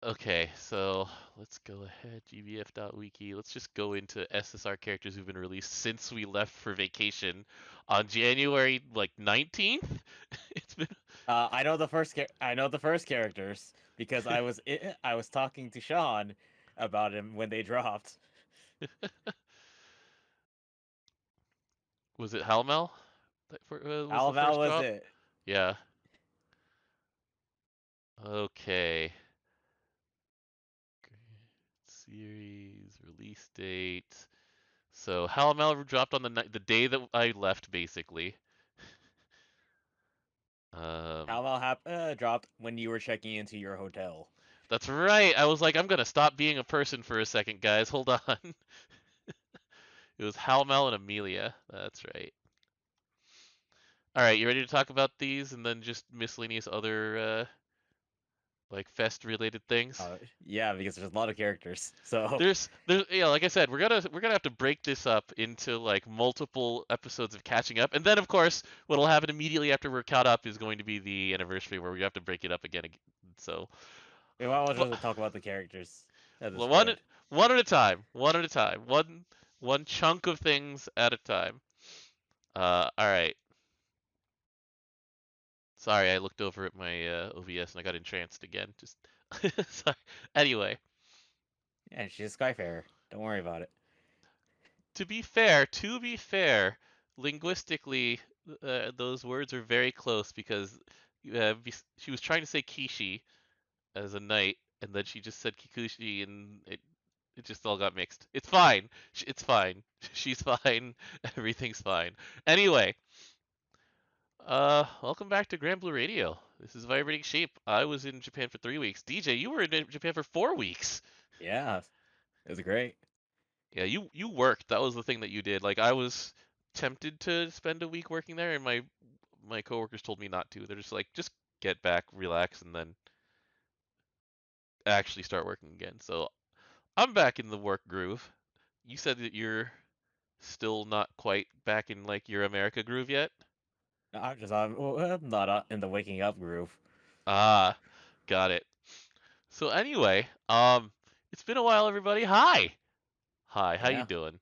Okay, so let's go ahead, gbf.wiki. Let's just go into SSR characters who've been released since we left for vacation on January like 19th. It's been I know the first characters because I was talking to Sean about him when they dropped. was it Halmel that was the Alamal first was drop? it. Yeah. Okay. Series release date. So Halmel dropped on the day that I left, basically. Um, Dropped when you were checking into your hotel. that's right. I was like, I'm gonna stop being a person for a second, guys. Hold on. It was Halmel and Amelia. That's right. All right, you ready to talk about these and then just miscellaneous other like fest related things? Yeah, because there's a lot of characters. So There's yeah, like I said, we're gonna have to break this up into like multiple episodes of catching up, and then of course what'll happen immediately after we're caught up is going to be the anniversary where we have to break it up again. So, we might as but well talk about the characters at this one point. one at a time, one at a time, one chunk of things at a time. All right. Sorry, I looked over at my OBS and I got entranced again. Just sorry. Anyway, Yeah, she's a Skyfarer. Don't worry about it. to be fair, linguistically, those words are very close because she was trying to say Kishi as a knight, and then she just said Kikuchi, and it just all got mixed. It's fine. It's fine. She's fine. Everything's fine. Anyway, welcome back to Granblue Radio. This is Vibrating Shape. I was in Japan for 3 weeks. DJ, you were in Japan for 4 weeks. Yeah, it was great. Yeah, you worked. That was the thing that you did. Like I was tempted to spend a week working there, and my coworkers told me not to. They're just like, just get back, relax, and then actually start working again. So I'm back in the work groove. You said that you're still not quite back in like your America groove yet. I'm not in the waking up groove. Ah, got it. So anyway, it's been a while, everybody. Hi, hi, how you Yeah, doing?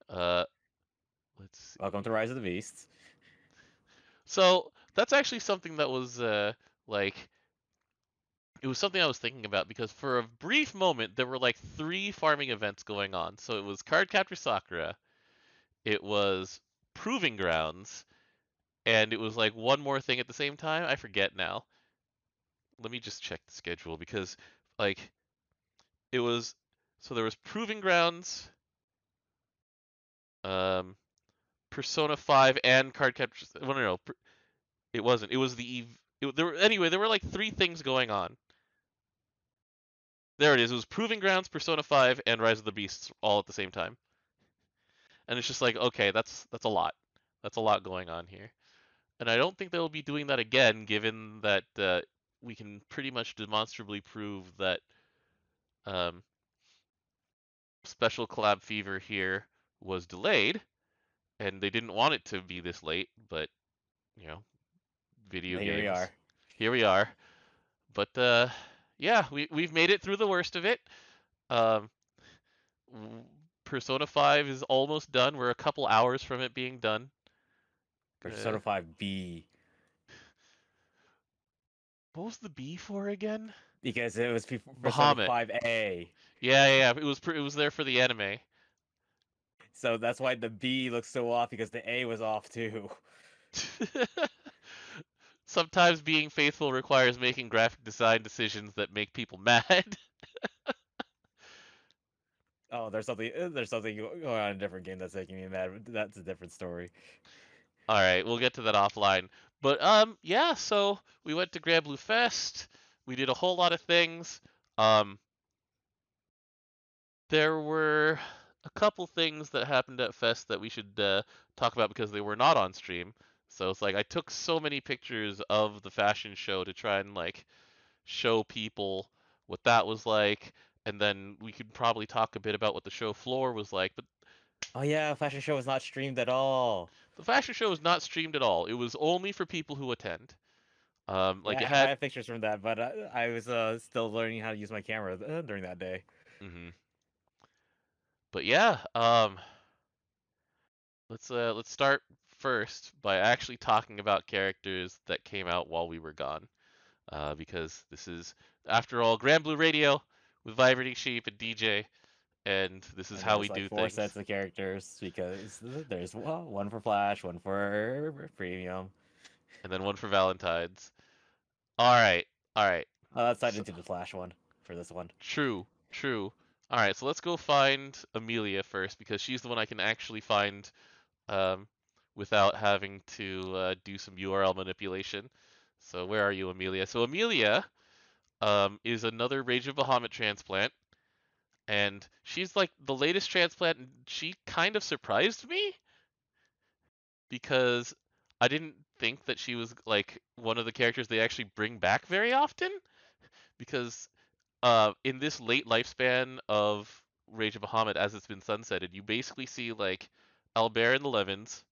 uh, let's welcome see. to Rise of the Beasts. So that's actually something that was like it was something I was thinking about because for a brief moment there were like three farming events going on. So it was Card Capture Sakura, it was Proving Grounds, and it was like one more thing at the same time. I forget now. Let me just check the schedule because like it was so there was Proving Grounds, um, Persona 5, and Card Capture. Well, no, it wasn't. It was the there were anyway. There were like three things going on. There it is. It was Proving Grounds, Persona 5, and Rise of the Beasts all at the same time. And it's just like, okay, that's a lot. That's a lot going on here. And I don't think they'll be doing that again, given that we can pretty much demonstrably prove that um, Special Collab Fever here was delayed, and they didn't want it to be this late, but you know, video Here we games. are. Here we are. But yeah, we've made it through the worst of it. Um, Persona 5 is almost done. We're a couple hours from it being done. Uh, Persona 5B, what was the B for again? because it was Persona Bahamut. 5A. Yeah, yeah, yeah. It was there for the anime. So that's why the B looks so off because the A was off too. Sometimes being faithful requires making graphic design decisions that make people mad. Oh, there's something going on in a different game that's making me mad. But that's a different story. All right, we'll get to that offline. But yeah, so we went to Granblue Fest. We did a whole lot of things. Um, there were a couple things that happened at Fest that we should talk about because they were not on stream. So it's like I took so many pictures of the fashion show to try and like show people what that was like, and then we could probably talk a bit about what the show floor was like. But Oh yeah, fashion show was not streamed at all. the fashion show is not streamed at all. It was only for people who attend. Like it Yeah, I had. have pictures from that, but I was still learning how to use my camera during that day. hmm But yeah, let's start first by actually talking about characters that came out while we were gone. Because this is, after all, Granblue Radio with Vibrating Sheep and DJ, and this is And how we there's like do four things. sets of characters because there's one for Flash, one for Premium. And then one for Valentine's. All right, all right. Let's dive So, into the Flash one for this one. true, true. All right, so let's go find Amelia first because she's the one I can actually find um, without having to do some URL manipulation. So where are you, Amelia? So Amelia is another Rage of Bahamut transplant, and she's like the latest transplant, and she kind of surprised me because I didn't think that she was like one of the characters they actually bring back very often. Because in this late lifespan of Rage of Bahamut, as it's been sunsetted, you basically see like Albert and the Levins,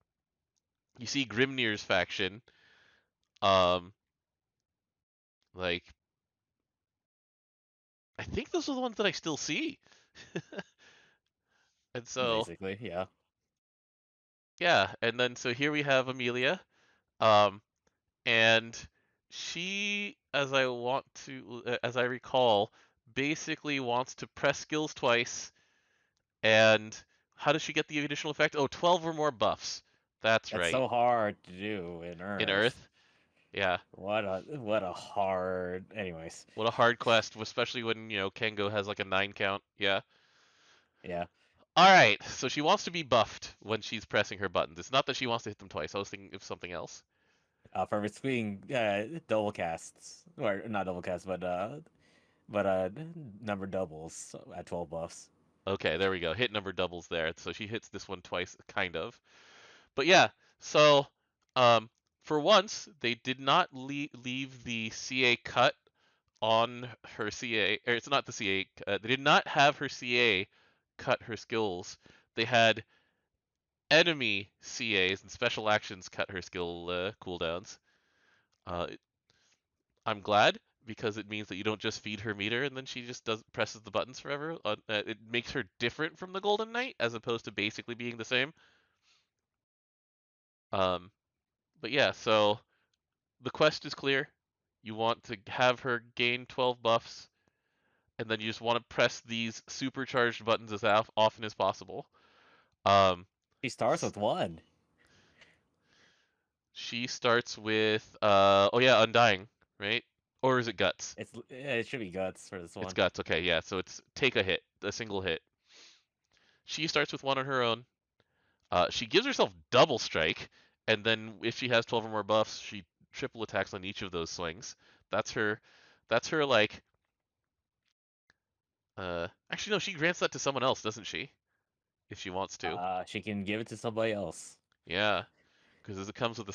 you see Grimnir's faction, um, like I think those are the ones that I still see. And so Basically, yeah. yeah, and then so here we have Amelia, um, and she, as I recall, basically wants to press skills twice. And how does she get the additional effect? Oh, 12 or more buffs. That's That's right. so hard to do in In Earth. Earth. Yeah. What a hard. Anyways, What a hard quest, especially when, Kengo has like a 9 count. Yeah. yeah. Alright, so she wants to be buffed when she's pressing her buttons. It's not that she wants to hit them twice. I was thinking of something else. For between double casts or not double casts, but number doubles at 12 buffs. Okay, there we go. Hit number doubles there. So she hits this one twice, kind of. But yeah, so um, for once, they did not leave the CA cut on her CA, or it's not the CA. They did not have her CA cut her skills. They had enemy CAs and special actions cut her skill cooldowns. Uh, I'm glad because it means that you don't just feed her meter and then she just does presses the buttons forever. It makes her different from the Golden Knight as opposed to basically being the same. Um, but yeah, so the quest is clear. You want to have her gain 12 buffs, and then you just want to press these supercharged buttons as often as possible. Um, He starts with one. she starts with oh yeah, Undying, right? Or is it Guts? It should be guts for this It's one. Guts. Okay, yeah. So it's take a hit, a single hit. She starts with one on her own. She gives herself double strike, and then if she has 12 or more buffs, she triple attacks on each of those swings. That's her. That's her like. Actually, no. She grants that to someone else, doesn't she? If she wants to. She can give it to somebody else. Yeah, because it comes with a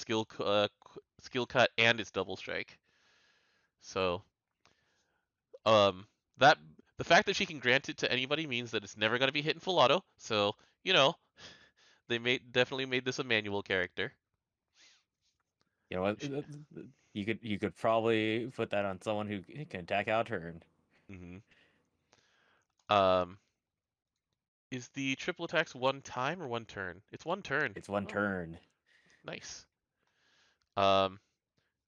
skill cut and it's double strike. So um, that the fact that she can grant it to anybody means that it's never going to be hit in full auto. So you know they definitely made this a manual character. You know what? You could probably put that on someone who can attack out turn. Mm-hmm. Um, is the triple attacks one time or one turn? It's one turn. It's one Oh, turn. nice. Um,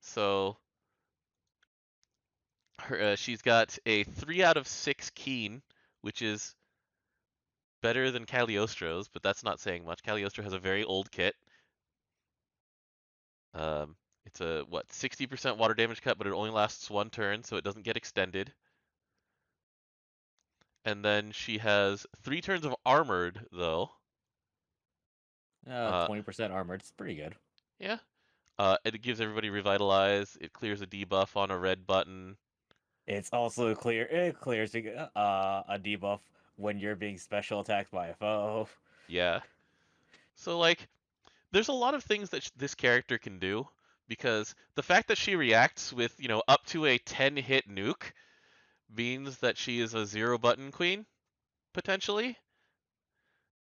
so she's got a 3 out of 6 keen, which is better than Cagliostro's, but that's not saying much. Cagliostro has a very old kit. Um, it's a 60% water damage cut, but it only lasts one turn, so it doesn't get extended. And then she has 3 turns of armored though. 20% armored. It's pretty good. Yeah. It gives everybody revitalize. It clears a debuff on a red button. It's also clear. It clears a debuff when you're being special attacked by a foe. Yeah. So like, there's a lot of things that this character can do because the fact that she reacts with up to a 10 hit nuke means that she is a 0 button queen potentially.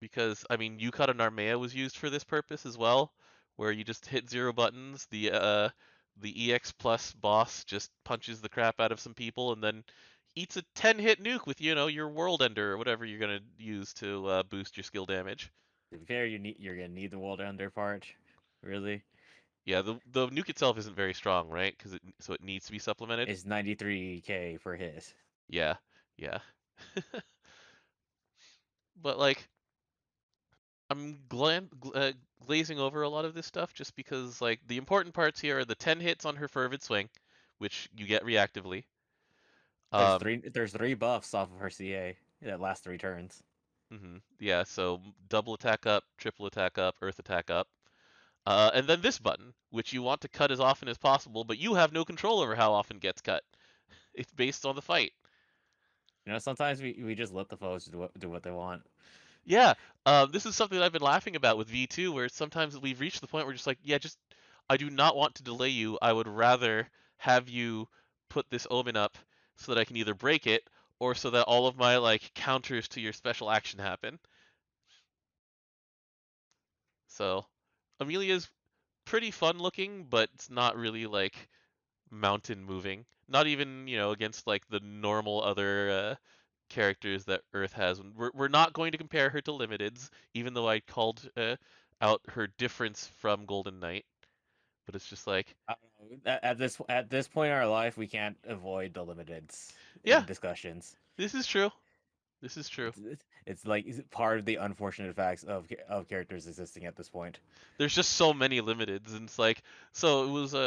Because I mean, Yukata Narmea was used for this purpose as well, where you just hit 0 buttons. The the EX plus boss just punches the crap out of some people and then eats a 10-hit nuke with your World Ender or whatever you're gonna use to boost your skill damage. To be fair, you're gonna need the world under part, really. Yeah, the nuke itself isn't very strong, right? So it needs to be supplemented. It's 93k per hit. Yeah, yeah. But like glazing over a lot of this stuff just because like the important parts here are the 10 hits on her fervid swing, which you get reactively. Um, There's three buffs off of her CA that last 3 turns. yeah, so double attack up, triple attack up, earth attack up. And then this button, which you want to cut as often as possible, but you have no control over how often it gets cut. It's based on the fight. Sometimes we just let the foes do what they want. Yeah, this is something that I've been laughing about with V2, where sometimes we've reached the point where just like, yeah, just I do not want to delay you. I would rather have you put this omen up so that I can either break it or so that all of my like counters to your special action happen. So Amelia's pretty fun looking, but it's not really like mountain moving. Not even, against like the normal other characters that Earth has. We're not going to compare her to Limiteds, even though I called out her difference from Golden Knight. But it's just like, I don't know. At this point in our life, we can't avoid the limiteds yeah, in discussions. this is true. This is true. It's like part of the unfortunate facts of characters existing at this point. There's just so many limiteds, and it's like, so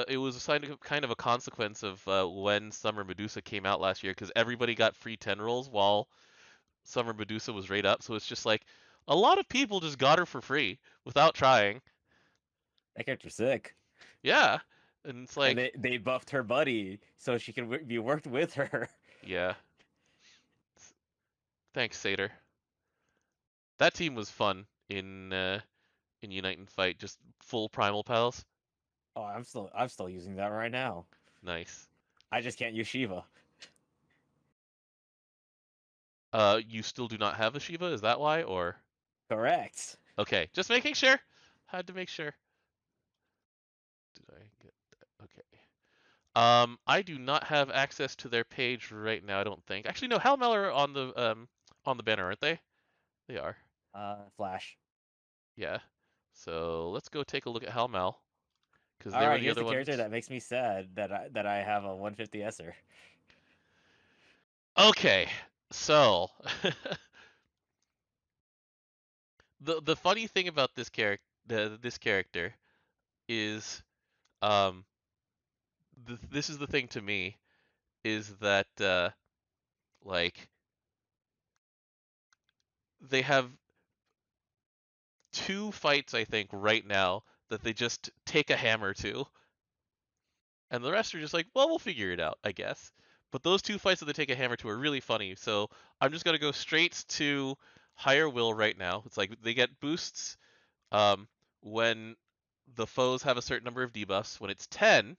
it was a kind of a consequence of when Summer Medusa came out last year, because everybody got free 10 rolls while Summer Medusa was right up. So it's just like a lot of people just got her for free without trying. That character's sick, Yeah, and it's and like, they buffed her buddy so she can be worked with her. yeah, thanks, Satyr. That team was fun in Unite and Fight, just full primal pals. Oh, I'm still using that right now. Nice. I just can't use Shiva. You still do not have a Shiva, is that why? Or Correct. okay, just making sure. Had to make sure. Did I get that? Okay. I do not have access to their page right now. I don't think. Actually, no. Halmel are on the banner, aren't they? They are. Flash. Yeah. So let's go take a look at Halmel because All they were right, the here's other the character ones. that makes me sad that I have a 150 SR. Okay. So the funny thing about this character is um this is the thing to me is that like they have two fights I think right now that they just take a hammer to, and the rest are just like, well, we'll figure it out, I guess. But those two fights that they take a hammer to are really funny. So I'm just gonna go straight to higher will right now. It's like they get boosts when the foes have a certain number of debuffs. When it's 10,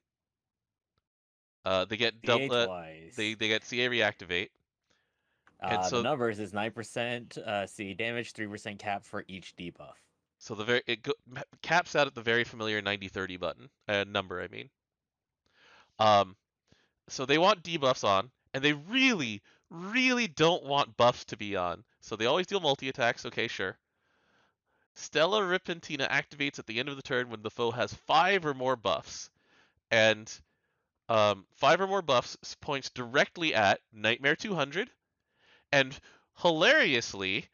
they get double. CA twice. They get CA reactivate, and The so numbers is 9% C damage, 3% cap for each debuff. so the very caps out at the very familiar 90/30 button number. I mean, um, so they want debuffs on, and they really, really don't want buffs to be on. So they always deal multi attacks. Okay, sure. Stella Repentina activates at the end of the turn when the foe has 5 or more buffs, and 5 or more buffs points directly at Nightmare 200, and hilariously,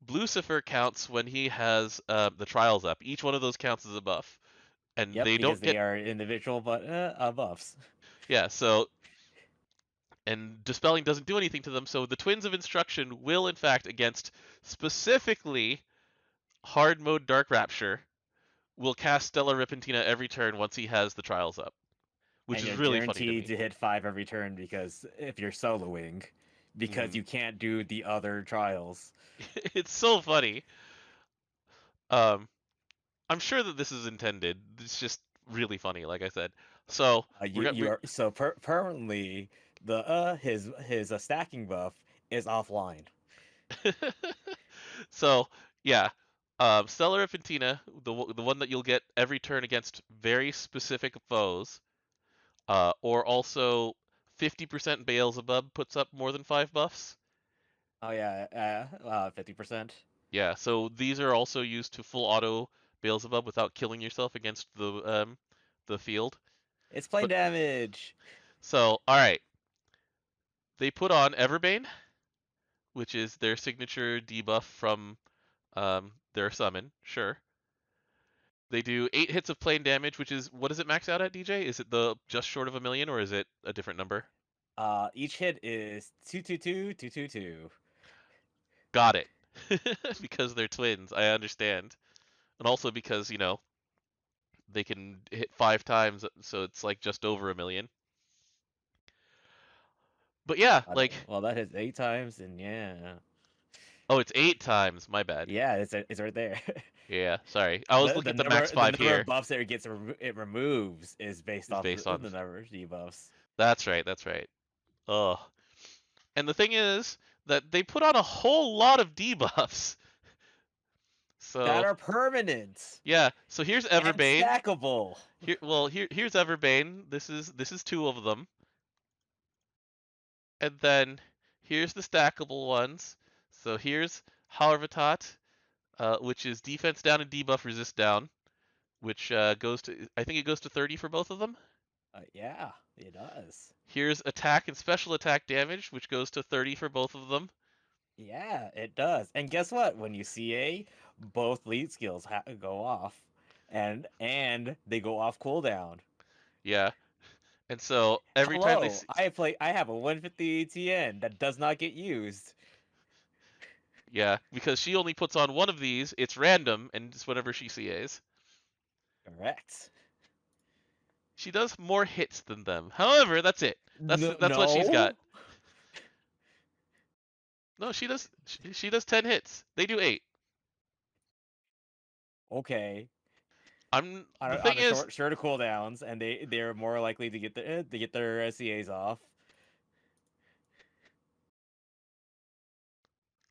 Lucifer counts when he has the trials up. Each one of those counts as a buff, and Yep, they don't because get they are individual buffs. yeah. So and dispelling doesn't do anything to them. So the Twins of Instruction will, in fact, against specifically hard mode Dark Rapture, will cast Stellar Repentina every turn once he has the trials up, which And is you're really funny to guaranteed me. to hit 5 every turn because if you're soloing, because Mm. you can't do the other trials. It's so funny. Um, I'm sure that this is intended. It's just really funny, like I said. So You you are so permanently the his stacking buff is offline. so yeah, Stellar Infantina, the one that you'll get every turn against very specific foes, Or also 50% Beelzebub puts up more than 5 buffs. Oh yeah, 50%. Yeah, so these are also used to full auto Beelzebub without killing yourself against the field. It's plain But damage. so, all right, they put on Everbane, which is their signature debuff from their summon. Sure. They do 8 hits of plain damage, which is what does it max out at, DJ? Is it the just short of a million, or is it a different number? Each hit is 222 222. Got it. Because they're twins, I understand. And also because, they can hit 5 times, so it's like just over a million. But yeah, like, Well, that hits 8 times, and yeah, oh, it's 8 times. My bad. yeah, it's right there. Yeah, sorry. I was the looking the at the number max the 5 number of here. buffs that it removes is based Is off based the on. number of debuffs That's right. That's right. Ugh. And the thing is that they put on a whole lot of debuffs. that So are permanent yeah. So here's and Everbane. stackable. Here's Everbane. This is two of them. And then here's the stackable ones. So here's Hallervatat, which is defense down and debuff resist down, which goes to I think it goes to 30 for both of them. Yeah, it does. Here's attack and special attack damage, which goes to 30 for both of them. Yeah, it does. And guess what? When you CA, both lead skills go off, and they go off cooldown. Yeah. And so every time they Hello, I have a 150 TN that does not get used. yeah, because she only puts on one of these, it's random and it's whatever she CAs. Correct. She does more hits than them. However, that's it. No, That's what she's got. no. No, she does 10 hits. They do 8. Okay. I'm the On thing a is, shorter cooldowns, and they're more likely to get their CAs off.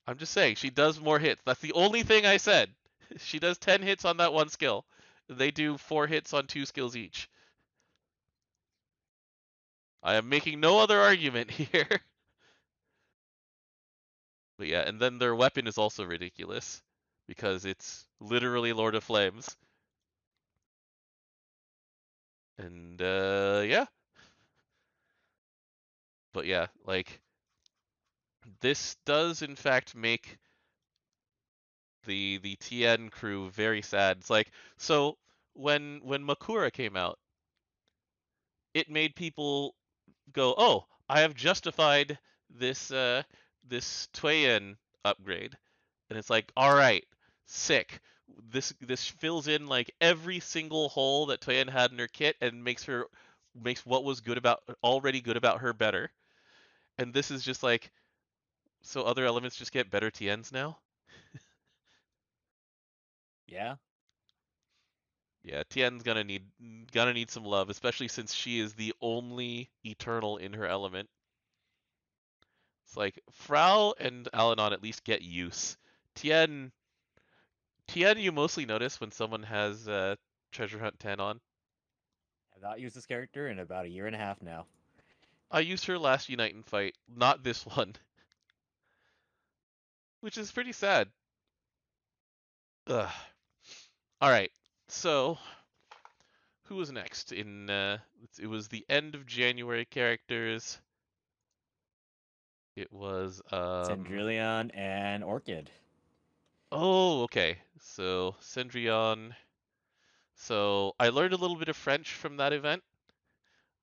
I'm just saying she does more hits. That's the only thing I said. She does 10 hits on that one skill. They do 4 hits on 2 skills each. I am making no other argument here. But yeah, and then their weapon is also ridiculous because it's literally Lord of Flames. And yeah, but yeah, like this does in fact make the TN crew very sad. It's like so when Makura came out, it made people go, "Oh, I have justified this Toyen upgrade." And it's like, "All right, sick. This fills in like every single hole that Toyen had in her kit and makes what was good about already good about her better." And this is just like so other elements just get better TNs now. Yeah. Yeah, Tien's gonna need some love, especially since she is the only Eternal in her element. It's like Frau and Alanon at least get use. Tien Tien you mostly notice when someone has Treasure Hunt 10 on. I've not used this character in about a year and a half now. I used her last Unite and fight, not this one, which is pretty sad. Ugh. All right, so who was next? It was the end of January characters. It was Cendrillon and Orchid. oh, okay. So Cendrillon. So I learned a little bit of French from that event.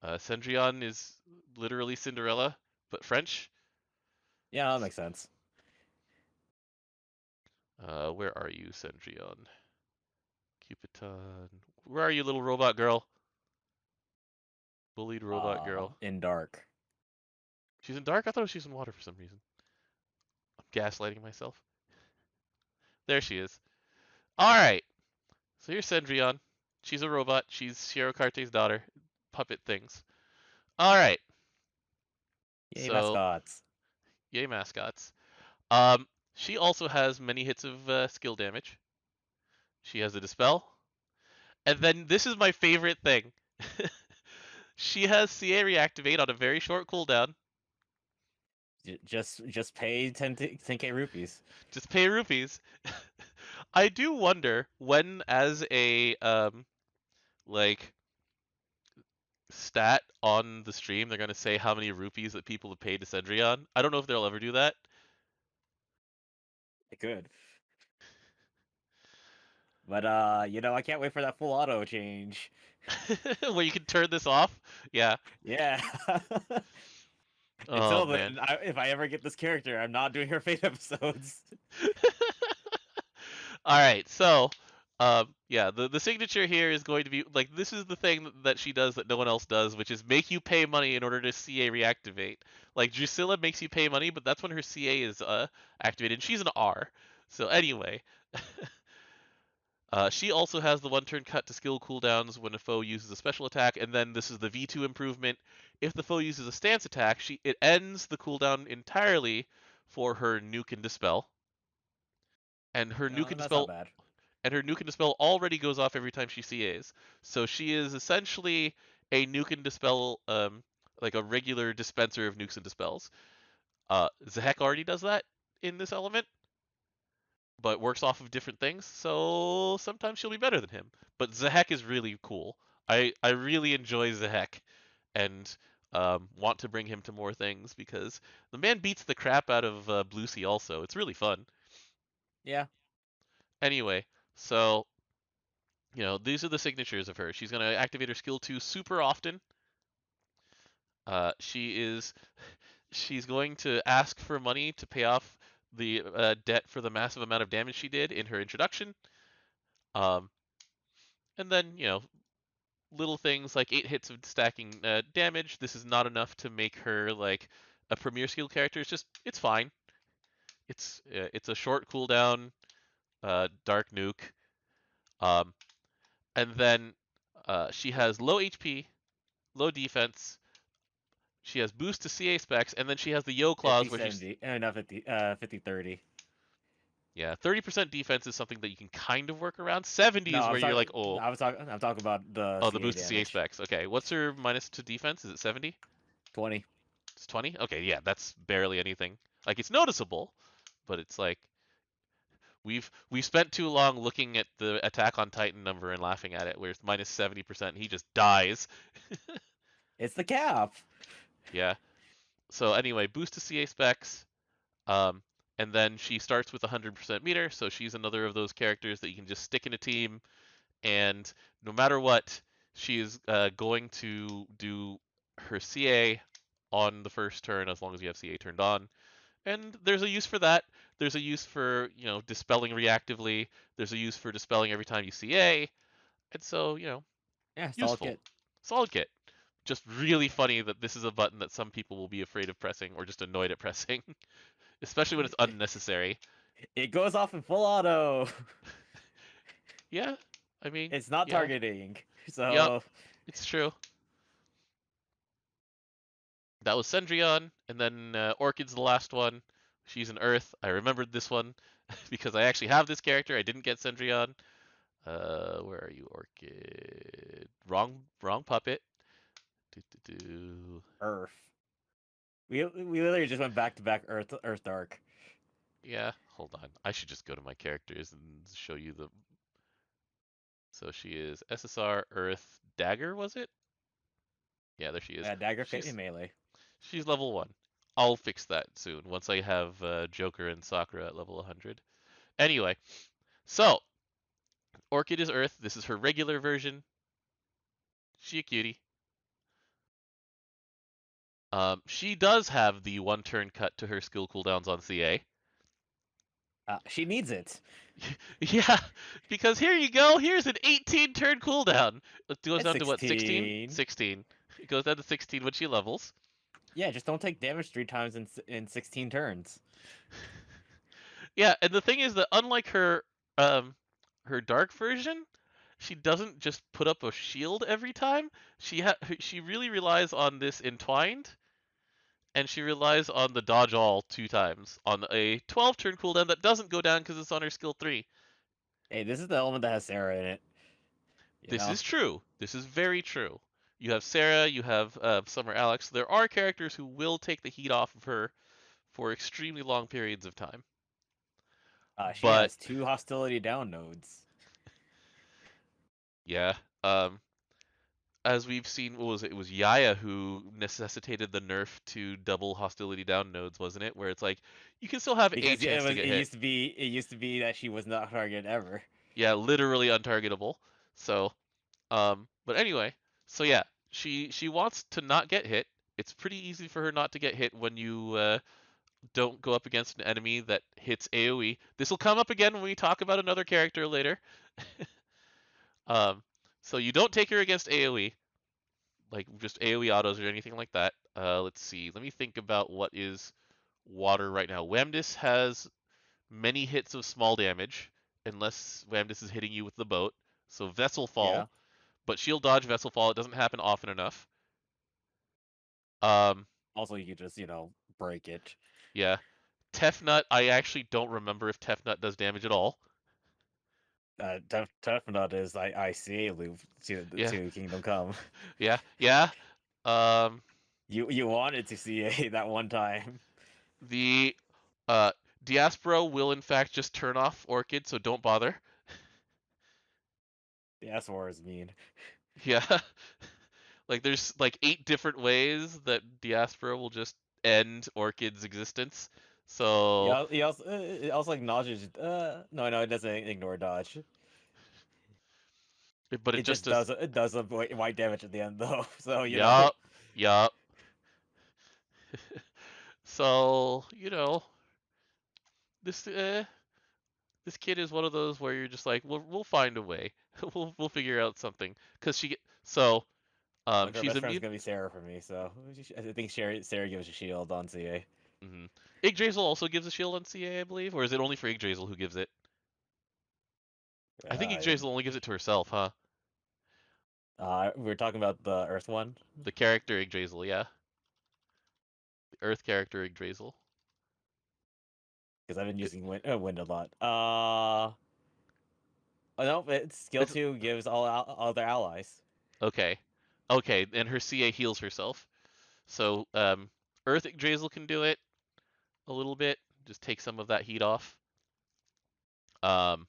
Cendrillon is literally Cinderella, but French. Yeah, that makes sense. Where are you, Cendrillon? Cupiton. Where are you, little robot girl? Bullied robot girl. In Dark. She's in dark? I thought she was in water for some reason. I'm gaslighting myself. There she is. Alright. So here's Cendrillon. She's a robot. She's Shirokarte's daughter. Puppet things. Alright. Yay, So, mascots. yay mascots. Um, she also has many hits of skill damage. She has a dispel, and then this is my favorite thing. She has CA reactivate on a very short cooldown. Just pay 10k rupees. Just pay rupees. I do wonder when, as a like stat on the stream, they're gonna say how many rupees that people have paid to Cendrillon. I don't know if they'll ever do that. It could. But I can't wait for that full auto change. Where you can turn this off. Yeah. Yeah. Oh Until man. then, if I ever get this character, I'm not doing her Fate episodes. All right, so yeah, the signature here is going to be like this is the thing that she does that no one else does, which is make you pay money in order to CA reactivate. Like Drusilla makes you pay money, but that's when her CA is activated. And she's an R. So anyway, she also has the one-turn cut to skill cooldowns when a foe uses a special attack, and then this is the V2 improvement. If the foe uses a stance attack, it ends the cooldown entirely for her nuke and dispel, and her nuke Oh, and that's not dispel bad. already goes off every time she CAs. So she is essentially a nuke and dispel, like a regular dispenser of nukes and dispels. Zehek already does that in this element, but works off of different things. So sometimes she'll be better than him. But Zehek is really cool. I really enjoy Zehek and want to bring him to more things because the man beats the crap out of Blue Sea also. It's really fun. Yeah. Anyway, so these are the signatures of her. She's going to activate her skill 2 super often. Uh, she is she's going to ask for money to pay off the debt for the massive amount of damage she did in her introduction. Um, and then, little things like 8 hits of stacking damage. This is not enough to make her like a premier skill character. It's fine. It's a short cooldown dark nuke. Um, and then she has low HP, low defense. She has boost to CA specs, and then she has the Yo clause 50 where she's 70. Not 50 50 30. yeah, 30% defense is something that you can kind of work around. 70 No, is where you're like, oh, I'm talking about the oh, the CA boost to CA damage. specs. Okay, what's her minus to defense? Is it 70? 20. It's 20. Okay, yeah, that's barely anything. Like it's noticeable, but it's like we've spent too long looking at the Attack on Titan number and laughing at it, where it's minus 70%, and he just dies. It's the cap. Yeah. So anyway, boost to CA specs. Um, and then she starts with 100% meter, so she's another of those characters that you can just stick in a team, and no matter what, she is going to do her CA on the first turn as long as you have CA turned on. And there's a use for that. There's a use for, dispelling reactively. There's a use for dispelling every time you CA. And so, Yeah, solid useful. kit. Solid kit. Just really funny that this is a button that some people will be afraid of pressing or just annoyed at pressing, especially when it's unnecessary. It goes off in full auto. Yeah, I mean, It's not yeah, targeting. yep, So, it's true. That was Cendrillon, and then Orchid's the last one. She's an Earth. I remembered this one because I actually have this character. I didn't get Cendrillon. Where are you, Orchid? Wrong puppet. Do, do, do. Earth. We literally just went back to back Earth Dark. Yeah, hold on. I should just go to my characters and show you the. So she is SSR Earth Dagger, was it? Yeah, there she is. Dagger Fate in She's melee. she's level 1. I'll fix that soon once I have Joker and Sakura at level 100. Anyway, so Orchid is Earth. This is her regular version. She a cutie. She does have the one turn cut to her skill cooldowns on CA. She needs it. Yeah, because here you go. Here's an 18 turn cooldown. It goes It's down to what, 16? 16. 16. It goes down to 16 when she levels. Yeah, just don't take damage 3 times in 16 turns. Yeah, and the thing is that unlike her dark version, she doesn't just put up a shield every time. She really relies on this entwined, and she relies on the dodge all 2 times on a 12 turn cooldown that doesn't go down because it's on her skill 3. Hey, this is the element that has Sarah in it. You This know? is true. This is very true. You have Sarah, you have Summer Alex. There are characters who will take the heat off of her for extremely long periods of time. She But has two hostility down nodes. yeah, um, as we've seen, what was it? It was Yaya who necessitated the nerf to double hostility down nodes, wasn't it? Where it's like you can still have a Because chance to get hit. it used to be that she was not targeted ever. Yeah, literally untargetable. So, but anyway, so yeah, she wants to not get hit. It's pretty easy for her not to get hit when you don't go up against an enemy that hits AoE. This will come up again when we talk about another character later. Um, so you don't take her against AoE, like just AoE autos or anything like that. Let's see. Let me think about what is water right now. Wamdis has many hits of small damage, unless Wamdis is hitting you with the boat. So Vessel Yeah. Fall, but shield dodge Vessel Fall, it doesn't happen often enough. Um, Also, you could just break it. yeah. Tefnut, I actually don't remember if Tefnut does damage at all. Tough Nut is ICA loop Yeah, to Kingdom Come. yeah. Um, You wanted to see a that one time. the uh, Diaspora will in fact just turn off Orchid, so don't bother. The S war is mean. Yeah, like there's like 8 different ways that Diaspora will just end Orchid's existence. So, Yeah, he also acknowledges. No, it doesn't ignore dodge. but it It just just does. does a white damage at the end though. So Yup, yup. So this this kid is one of those where you're just like, we'll find a way. We'll figure out something because so like our she's best friend's immune. gonna be Sarah for me. So I think Sarah gives a shield on CA. Mm-hmm. Yggdrasil also gives a shield on CA, I believe, or is it only for Yggdrasil who gives it? I think Uh, Yggdrasil only gives it to herself, huh? we're talking about the Earth one The character Yggdrasil, yeah, the Earth character Yggdrasil. because I've been It, using Wind a lot. Oh, no, it's skill it's 2 gives all their allies. okay, okay, and her CA heals herself. So Earth Yggdrasil can do it a little bit, just take some of that heat off. Um,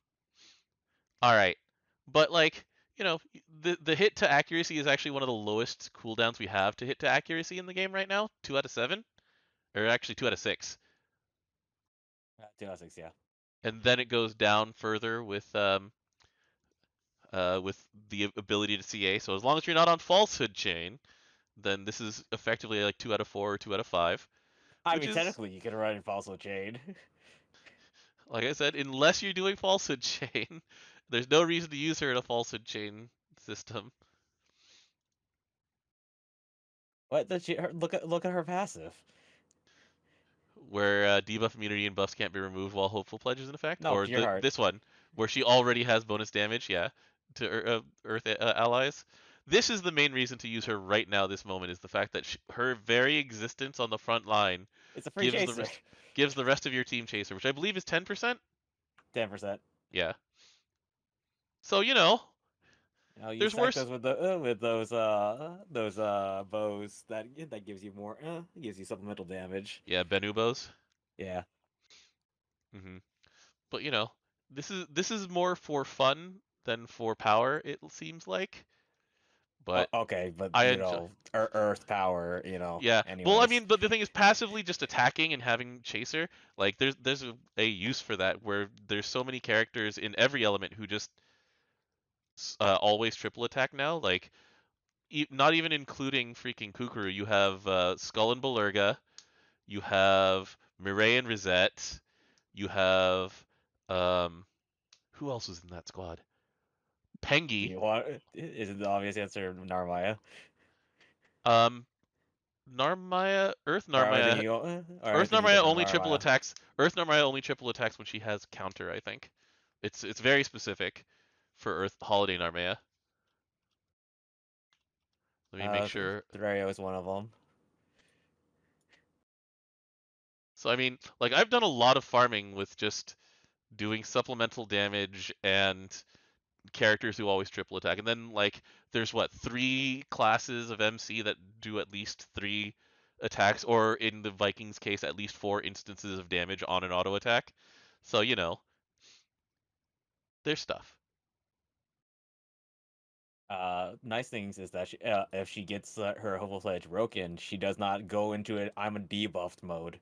all right, but like the hit to accuracy is actually one of the lowest cooldowns we have to hit to accuracy in the game right now. 2 out of 7, or actually 2 out of 6, 2 out of 6, yeah. and then it goes down further with the ability to CA. So as long as you're not on Falsehood Chain, then this is effectively like 2 out of 4 or 2 out of 5, I which mean, is, technically, you could run in Fossil Chain. like I said, unless you're doing Falsehood Chain, there's no reason to use her in a Falsehood Chain system What? Look at her passive. where debuff immunity and buffs can't be removed while Hopeful Pledge is in effect, No, or Pure Heart. this one where she already has bonus damage, yeah, to Earth allies. This is the main reason to use her right now. This moment is the fact that her very existence on the front line It's a free gives the chaser. rest gives the rest of your team chaser, which I believe is 10%. 10%. Yeah. So Now you there's stack worse. those with those bows that gives you more gives you supplemental damage. Yeah, Benubos. Yeah. hmm But this is more for fun than for power. It seems like, Oh, but okay, but I enjoy. Earth power, Yeah. Well, I anyways. mean, but the thing is, passively just attacking and having chaser, like there's a use for that where there's so many characters in every element who just always triple attack now. Like not even including freaking Kukuru, you have Skull and Belerga, you have Mireille and Rosette, you have um who else was in that squad? Do Pengi. you want? Is it the obvious answer, Narmaya? Um Narmaya, Or am I thinking? Or am I Earth thinking Narmaya different only triple Narmaya? attacks. Earth Narmaya only triple attacks when she has counter, I think. It's very specific for Earth Holiday Narmaya. Let me make sure. Therario is one of them. So I mean, like I've done a lot of farming with just doing supplemental damage and characters who always triple attack. And then like there's what, three classes of MC that do at least three attacks, or in the Vikings case, at least four instances of damage on an auto attack. So there's stuff. Nice things is that if she gets her hopeful pledge broken, she does not go into it. I'm a debuffed mode.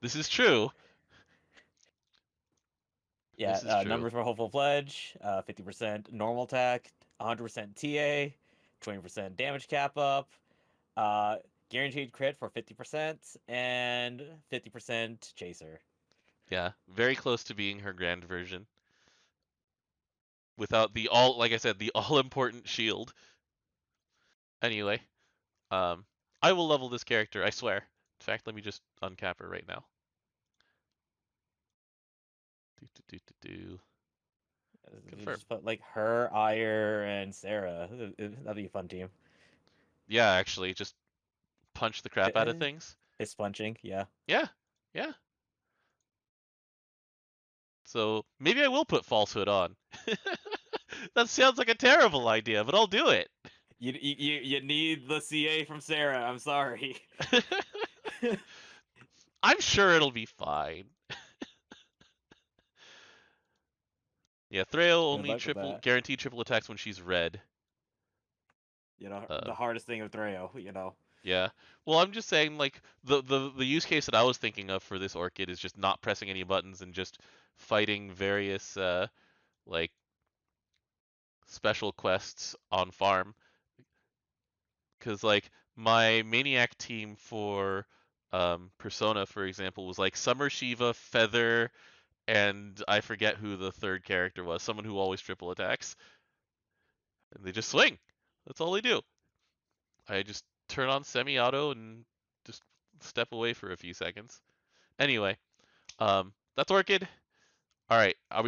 This is true. Yeah, This is true. numbers for hopeful pledge: 50% normal attack, 100% TA, 20% damage cap up, uh, guaranteed crit for 50%, and 50% chaser. Yeah, very close to being her grand version without the all, like I said, the all important shield. Anyway, um, I will level this character, I swear. In fact, let me just uncap her right now. Do, do, do, do, do. You Confirm. just put like her, Ire, and Sarah. That'd be a fun team. Yeah, actually, just punch the crap out of It, things. it's punching, yeah. Yeah, yeah. So maybe I will put falsehood on. That sounds like a terrible idea, but I'll do it. You need the CA from Sarah. I'm sorry. I'm sure it'll be fine. Yeah, Threo Good only luck with triple that. guaranteed triple attacks when she's red. The Um, hardest thing with Threo. yeah. Well, I'm just saying, like the use case that I was thinking of for this Orchid is just not pressing any buttons and just fighting various like special quests on farm. Because like my Maniac team for Persona, for example, was like Summer Shiva, Feather, and I forget who the third character was. Someone who always triple attacks, and they just swing. That's all they do. I just turn on semi-auto and just step away for a few seconds. Anyway, that's Orchid. All right, are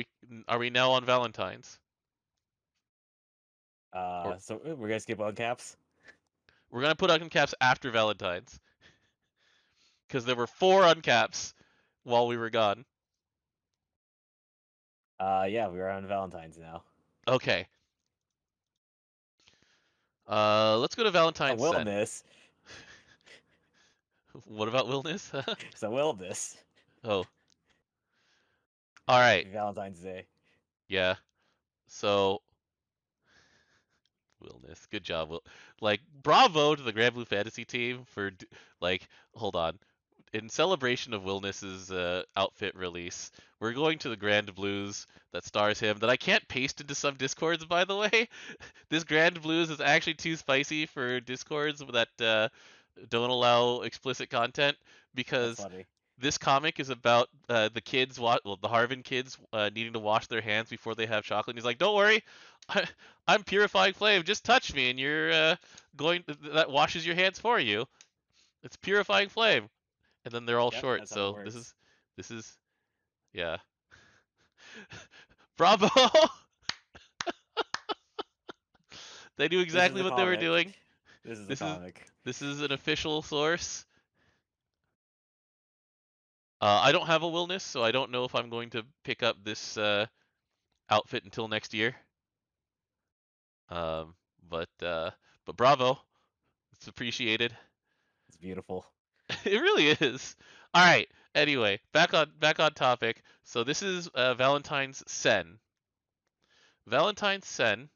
we now on Valentine's? Or So we're gonna skip on caps. we're gonna put uncaps after Valentine's because there were four uncaps while we were gone. Yeah, we're on Valentine's now. Okay, let's go to A Valentine's Sen. wellness. What about Willness? It's a wellness. Oh, all right, Happy Valentine's Day. yeah. So Willness, good job, Will. Like, bravo to the Granblue Fantasy team for like, hold on. In celebration of Willness's outfit release, we're going to the Grand Blues that stars him. That I can't paste into some discords, by the way. This Grand Blues is actually too spicy for discords that don't allow explicit content That's because funny. this comic is about the kids, the Harvin kids, needing to wash their hands before they have chocolate. And he's like, "Don't worry, I'm purifying flame. Just touch me, and you're going. That washes your hands for you. It's purifying flame." And then they're all Yep, short. that's how it So this works. is, this is, yeah. Bravo! They knew This is exactly a what they were comic. doing. This is a This is comic. this is an official source. I don't have a Willness, so I don't know if I'm going to pick up this outfit until next year. Um, but bravo, it's appreciated. It's beautiful. It really is. All right. Anyway, back on topic. So this is Valentine's Sen. Valentine's Sen.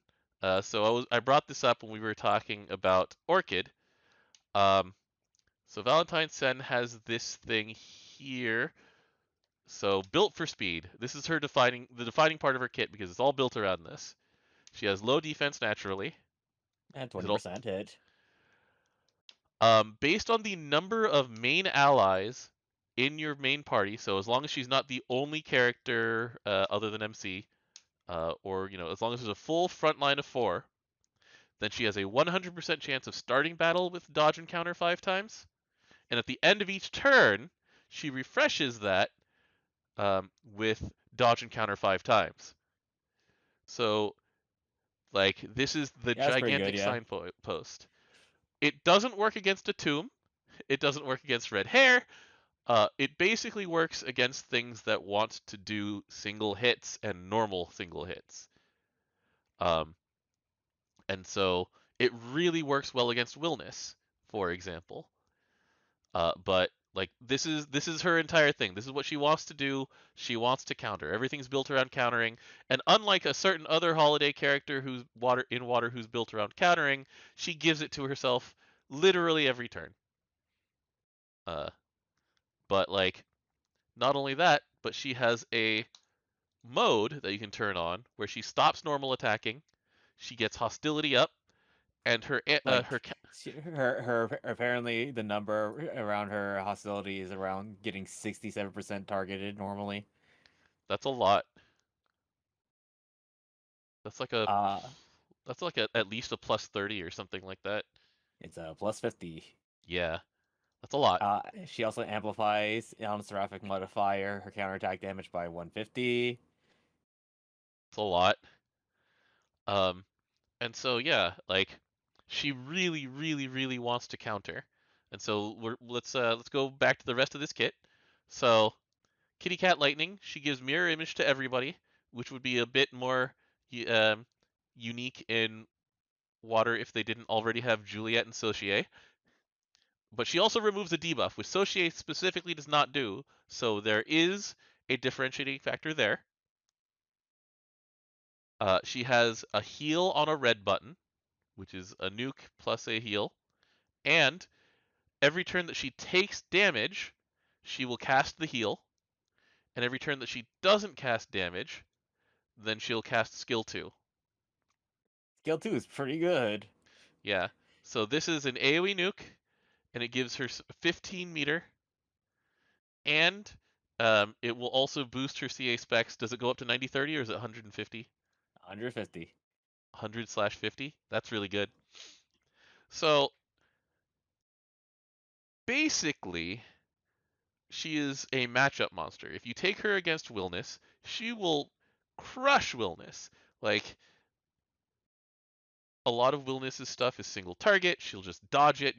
So I brought this up when we were talking about Orchid. Um, so Valentine's Sen has this thing here. So built for speed. This is the defining part of her kit because it's all built around this. She has low defense naturally. And Is it all, 20% hit. based on the number of main allies in your main party? So as long as she's not the only character other than MC, or as long as there's a full front line of four, then she has a 100% chance of starting battle with dodge and counter 5 times. And at the end of each turn, she refreshes that with dodge and counter 5 times. So, like, this is the Yeah, that's pretty good, gigantic yeah. signpost. It doesn't work against a tomb. It doesn't work against red hair. It basically works against things that want to do single hits and normal single hits. Um, and so it really works well against Willness, for example. But like this is her entire thing. This is what she wants to do. She wants to counter. Everything's built around countering. And unlike a certain other holiday character who's water who's built around countering, she gives it to herself literally every turn. Uh, but like not only that, but she has a mode that you can turn on where she stops normal attacking. She gets hostility up, and her Like her apparently the number around her hostility is around getting 67% targeted normally. that's a lot. That's like a Uh that's like at least a plus 30 or something like that. it's a plus 50. Yeah, that's a lot. She also amplifies on seraphic modifier her counterattack damage by 150. It's a lot. Um, and so yeah, like she really, really, really wants to counter. And so let's go back to the rest of this kit. So Kitty Cat Lightning, she gives mirror image to everybody, which would be a bit more um, unique in water if they didn't already have Juliet and Saucier. But she also removes a debuff, which Saucier specifically does not do. So there is a differentiating factor there. She has a heal on a red button, which is a nuke plus a heal. And every turn that she takes damage, she will cast the heal. And every turn that she doesn't cast damage, then she'll cast skill 2. Skill 2 is pretty good. Yeah. So this is an AoE nuke, and it gives her 15 meter, and it will also boost her CA specs. Does it go up to 90/30 or is it 150? 150. 100/50? That's really good. So basically, she is a matchup monster. If you take her against Willness, she will crush Willness. Like a lot of Willness's stuff is single target. She'll just dodge it.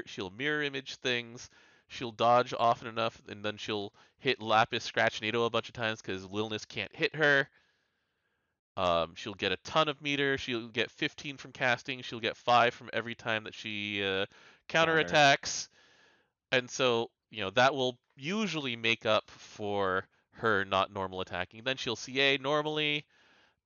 She'll mirror image things. She'll dodge often enough, and then she'll hit Lapis Scratch NATO a bunch of times because Willness can't hit her. She'll get a ton of meter. She'll get 15 from casting. She'll get 5 from every time that she Counter. counterattacks. And so, that will usually make up for her not normal attacking. Then she'll CA normally,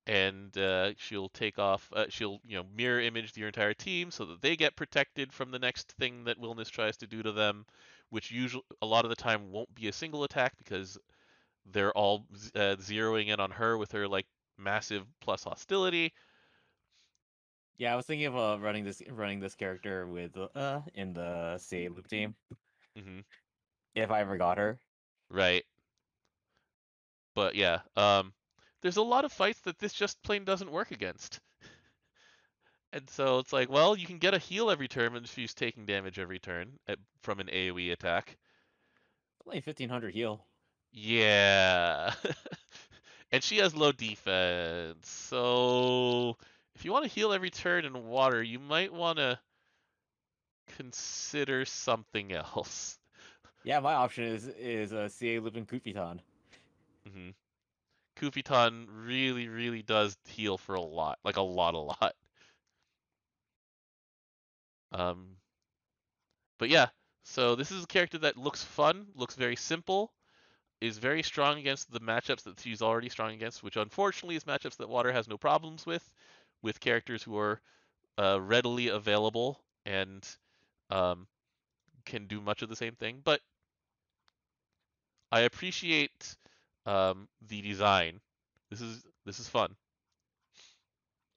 and she'll take off. She'll, mirror image your entire team so that they get protected from the next thing that Willness tries to do to them, which usually a lot of the time won't be a single attack because they're all zeroing in on her with her like massive plus hostility. Yeah, I was thinking of running this character with in the CA loop team Hmm. if I ever got her. Right. But yeah, there's a lot of fights that this just plain doesn't work against. And so it's like, well, you can get a heal every turn if she's taking damage every turn from an AoE attack. Only 1500 heal. Yeah. And she has low defense. So if you want to heal every turn in water, you might want to consider something else. Yeah, my option is a CA looping Kufiton. Hmm. Kufiton really, really does heal for a lot. Like a lot, a lot. Um, but yeah, so this is a character that looks fun, looks very simple, is very strong against the matchups that she's already strong against, which unfortunately is matchups that Water has no problems with characters who are readily available and um, can do much of the same thing. But I appreciate the design. This is fun.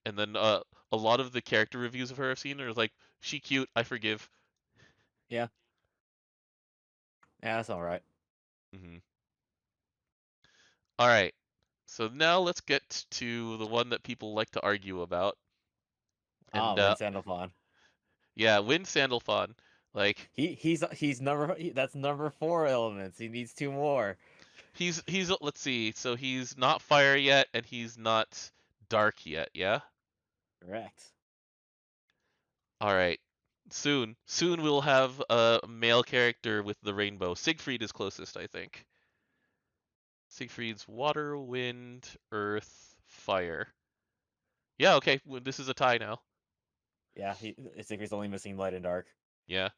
And then a lot of the character reviews of her I've seen are like, she cute, I forgive. Yeah, yeah, that's all right. Hmm. All right. So now let's get to the one that people like to argue about. And Win Sandalphon. yeah, Wind Sandalphon. Like That's number 4 elements. He needs 2 more. he's let's see. So he's not fire yet and he's not dark yet, yeah? Correct. All right. Soon we'll have a male character with the rainbow. Siegfried is closest, I think. Siegfried's water, wind, earth, fire. Yeah, okay, this is a tie now. Yeah, Sigfried's only missing light and dark. Yeah.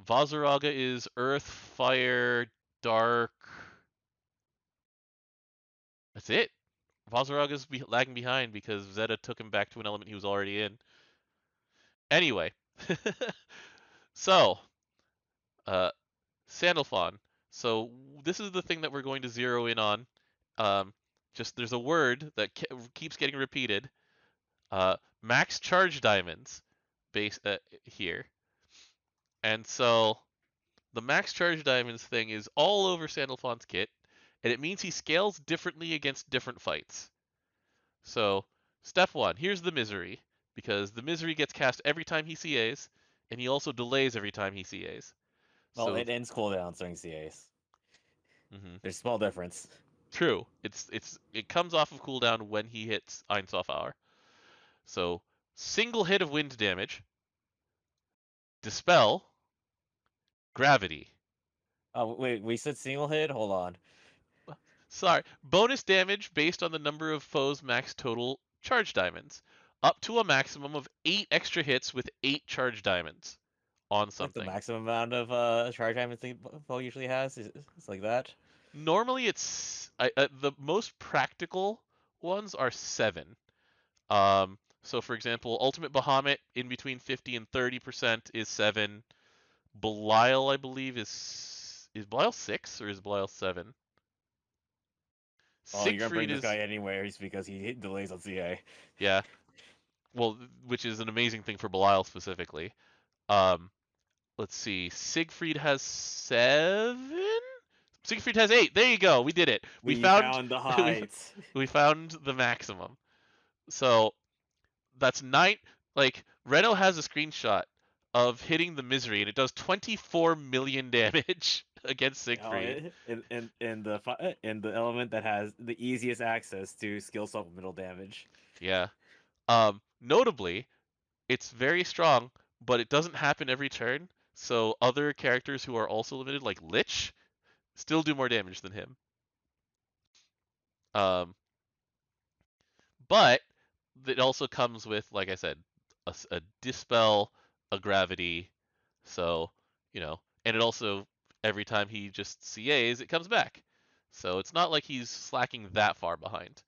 Vazuraga is earth, fire, dark. That's it. Vazuraga's lagging behind because Zeta took him back to an element he was already in. Anyway, so uh, Sandalphon. So this is the thing that we're going to zero in on. Um, just there's a word that keeps getting repeated. Max charge diamonds, base here, and so the max charge diamonds thing is all over Sandalphon's kit, and it means he scales differently against different fights. So step one, here's the misery, because the misery gets cast every time he CAs, and he also delays every time he CAs. Well, So it ends cooldowns during CAs. mhm. There's a small difference. True. It comes off of cooldown when he hits Einsaufhour. So single hit of wind damage, dispel, gravity. Oh wait, we said single hit. Hold on. Sorry, bonus damage based on the number of foes' max total charge diamonds, up to a maximum of 8 extra hits with 8 charge diamonds on Like the something. maximum amount of charge time I think Bo usually has. It's like that. Normally, the most practical ones are 7. So for example, Ultimate Bahamut in between 50 and 30% is 7. Belial, I believe, is Belial 6 or is Belial 7? Oh, you're gonna Siegfried bring this is guy anyways because he hit delays on CA. yeah, well, which is an amazing thing for Belial specifically. Um, let's see, Siegfried has 7. Siegfried has 8. There you go. We did it. We We found found the we heights. we found the maximum. So that's 9. Like Reno has a screenshot of hitting the misery, and it does 24 million damage against Oh, Siegfried. in the element that has the easiest access to skill supplemental damage. Yeah. Notably, it's very strong, but it doesn't happen every turn. So other characters who are also limited, like Lich, still do more damage than him. Um, but it also comes with, like I said, a dispel, a gravity. So and it also every time he just CAs, it comes back. So it's not like he's slacking that far behind.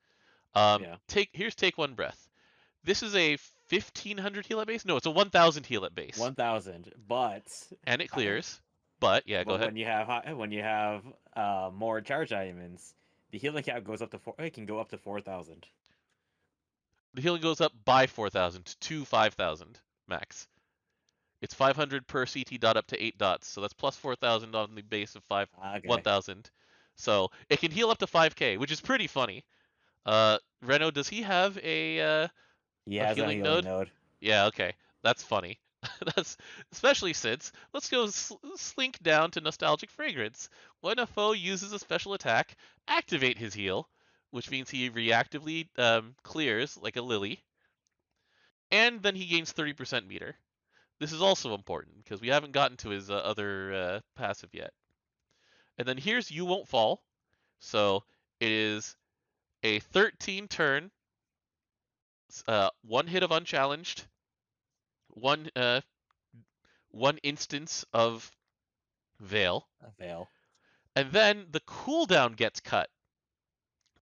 Yeah, Take one breath. This is a 1500 heal at base. No, it's a 1000 heal at base, 1,000. But and it clears. But yeah, go but ahead. when you have more charge diamonds, the healing cap goes up to four. It can go up to 4,000. The healing goes up by 4000 to 5000 max. It's 500 per CT dot up to 8 dots, so that's plus 4000 on the base of 5 Okay. 1000. So it can heal up to 5k, which is pretty funny. Reno, does he have He a has a healing healing node? node. Yeah, okay. That's funny. That's especially since let's go slink down to nostalgic fragrance. When a foe uses a special attack, activate his heal, which means he reactively clears like a lily, and then he gains 30% meter. This is also important because we haven't gotten to his other passive yet. And then here's You Won't Fall. So it is a 13 turn, one hit of unchallenged, one one instance of Veil, A veil. and then the cooldown gets cut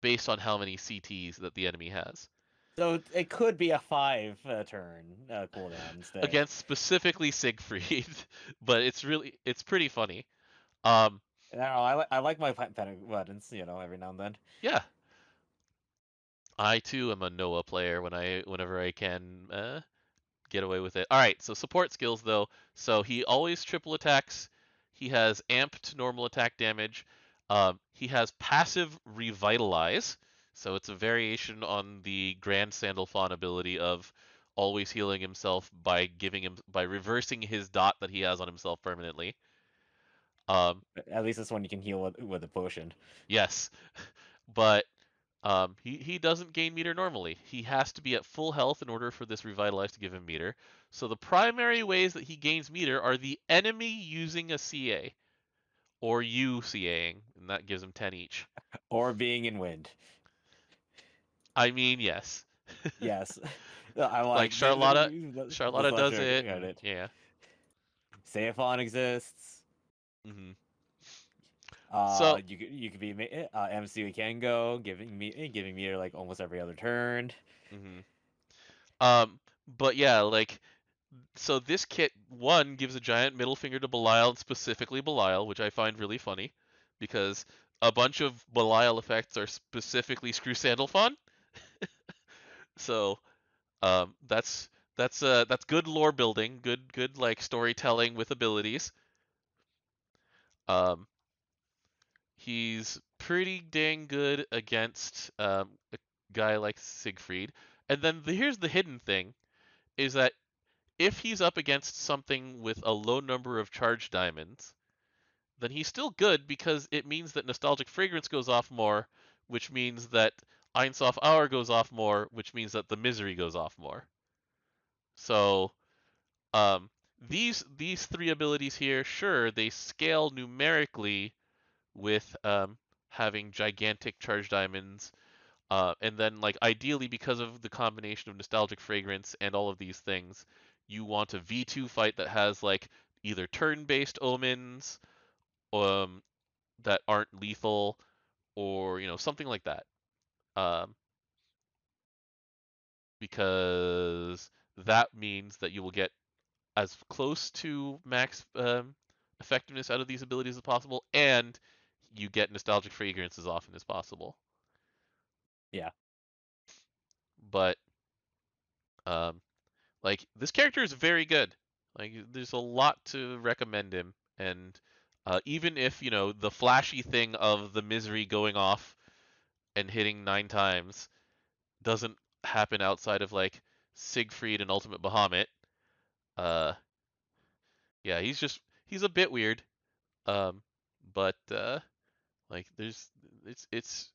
based on how many CTs that the enemy has So it could be a 5 turn cooldown instead. against specifically Siegfried, but it's pretty funny. Um, I don't know. I like my panic buttons. Every now and then. yeah, I too am a Noah player whenever I can get away with it. All right, so support skills though. So he always triple attacks. He has amped normal attack damage. He has passive revitalize. So it's a variation on the Grand Sandalphon ability of always healing himself by reversing his dot that he has on himself permanently. Um, At least this one you can heal with a potion. yes, but he doesn't gain meter normally. He has to be at full health in order for this revitalize to give him meter. So the primary ways that he gains meter are the enemy using a CA or you CAing, and that gives him 10 each. Or being in wind. I mean, yes. Yes. I'm Like like, Charlotta, the Charlotta does selection it, got and it. yeah. Saifon exists. Hmm. So, You could be MC Kengo, giving me like almost every other turn. hmm um, but yeah, like so this kit one gives a giant middle finger to Belial and specifically Belial, which I find really funny because a bunch of Belial effects are specifically Screw Sandalphon. So that's good lore building, good like storytelling with abilities. Um, he's pretty dang good against a guy like Siegfried. And then here's the hidden thing: is that if he's up against something with a low number of charge diamonds, then he's still good because it means that Nostalgic Fragrance goes off more, which means that Einsof Hour goes off more, which means that the Misery goes off more. So um, these three abilities here, sure, they scale numerically with having gigantic charge diamonds, and then like ideally because of the combination of Nostalgic Fragrance and all of these things, you want a V2 fight that has like either turn-based omens, um, that aren't lethal, or something like that. Um, because that means that you will get as close to max effectiveness out of these abilities as possible, and you get nostalgic fragrance as often as possible. Yeah. But um, like this character is very good. Like there's a lot to recommend him, and even if the flashy thing of the misery going off and hitting 9 times doesn't happen outside of like Siegfried and Ultimate Bahamut, uh, yeah, he's a bit weird. Um, but like it's it's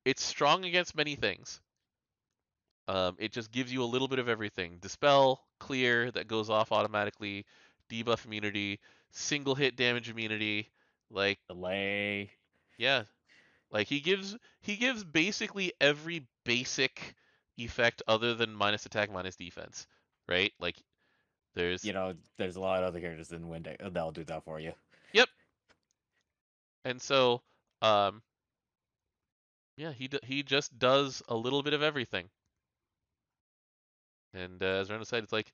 it's strong against many things. It just gives you a little bit of everything. Dispel, clear, that goes off automatically, debuff immunity, single hit damage immunity. Like, Delay. yeah, like he gives basically every basic effect other than minus attack, minus defense, right? Like there's There's a lot of other characters in Windex that'll do that for you. yep. And so yeah, he just does a little bit of everything. And as Rena said, it's like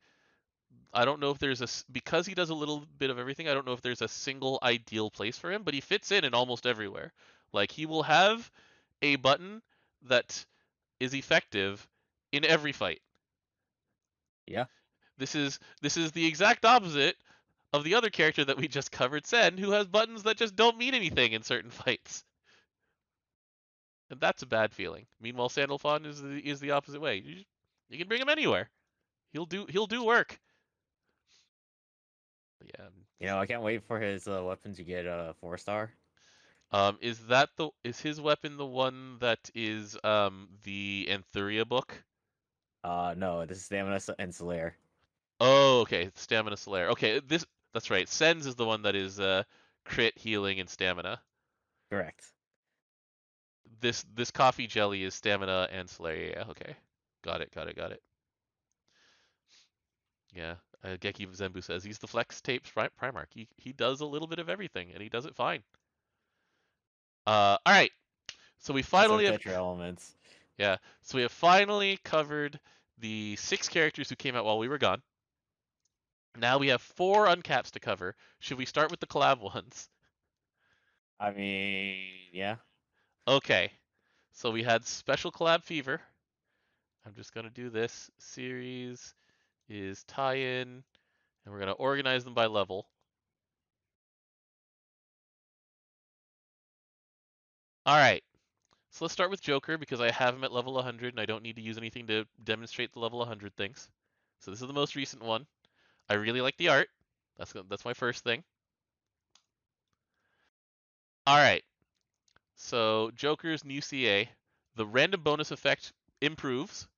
I don't know if there's because he does a little bit of everything. I don't know if there's a single ideal place for him, but he fits in almost everywhere. Like he will have a button that is effective in every fight. Yeah. This is the exact opposite of the other character that we just covered, Sen, who has buttons that just don't mean anything in certain fights, and that's a bad feeling. Meanwhile, Sandalphon is the opposite way. You can bring him anywhere. He'll do work. But yeah, I can't wait for his weapon to get a 4-star. is his weapon the one that is the Anthuria book? No, this is Stamina and Slayer. Oh, okay, Stamina Slayer. Okay, that's right. Sen's is the one that is crit, healing, and stamina. Correct. This coffee jelly is stamina and Slayer. Yeah, okay, got it. Yeah, Geki Zenbu says he's the Flex Tapes Primarch. He does a little bit of everything, and he does it fine. All right. So we That's what finally have get your elements. Yeah. So we have finally covered the 6 characters who came out while we were gone. Now we have 4 uncaps to cover. Should we start with the collab ones? I mean, yeah. Okay. So we had Special Collab Fever. I'm just gonna do this. Series is tie-in, and we're gonna organize them by level. All right. So let's start with Joker because I have him at level 100 and I don't need to use anything to demonstrate the level 100 things. So this is the most recent one. I really like the art. That's my first thing. All right. So Joker's new CA, the random bonus effect improves.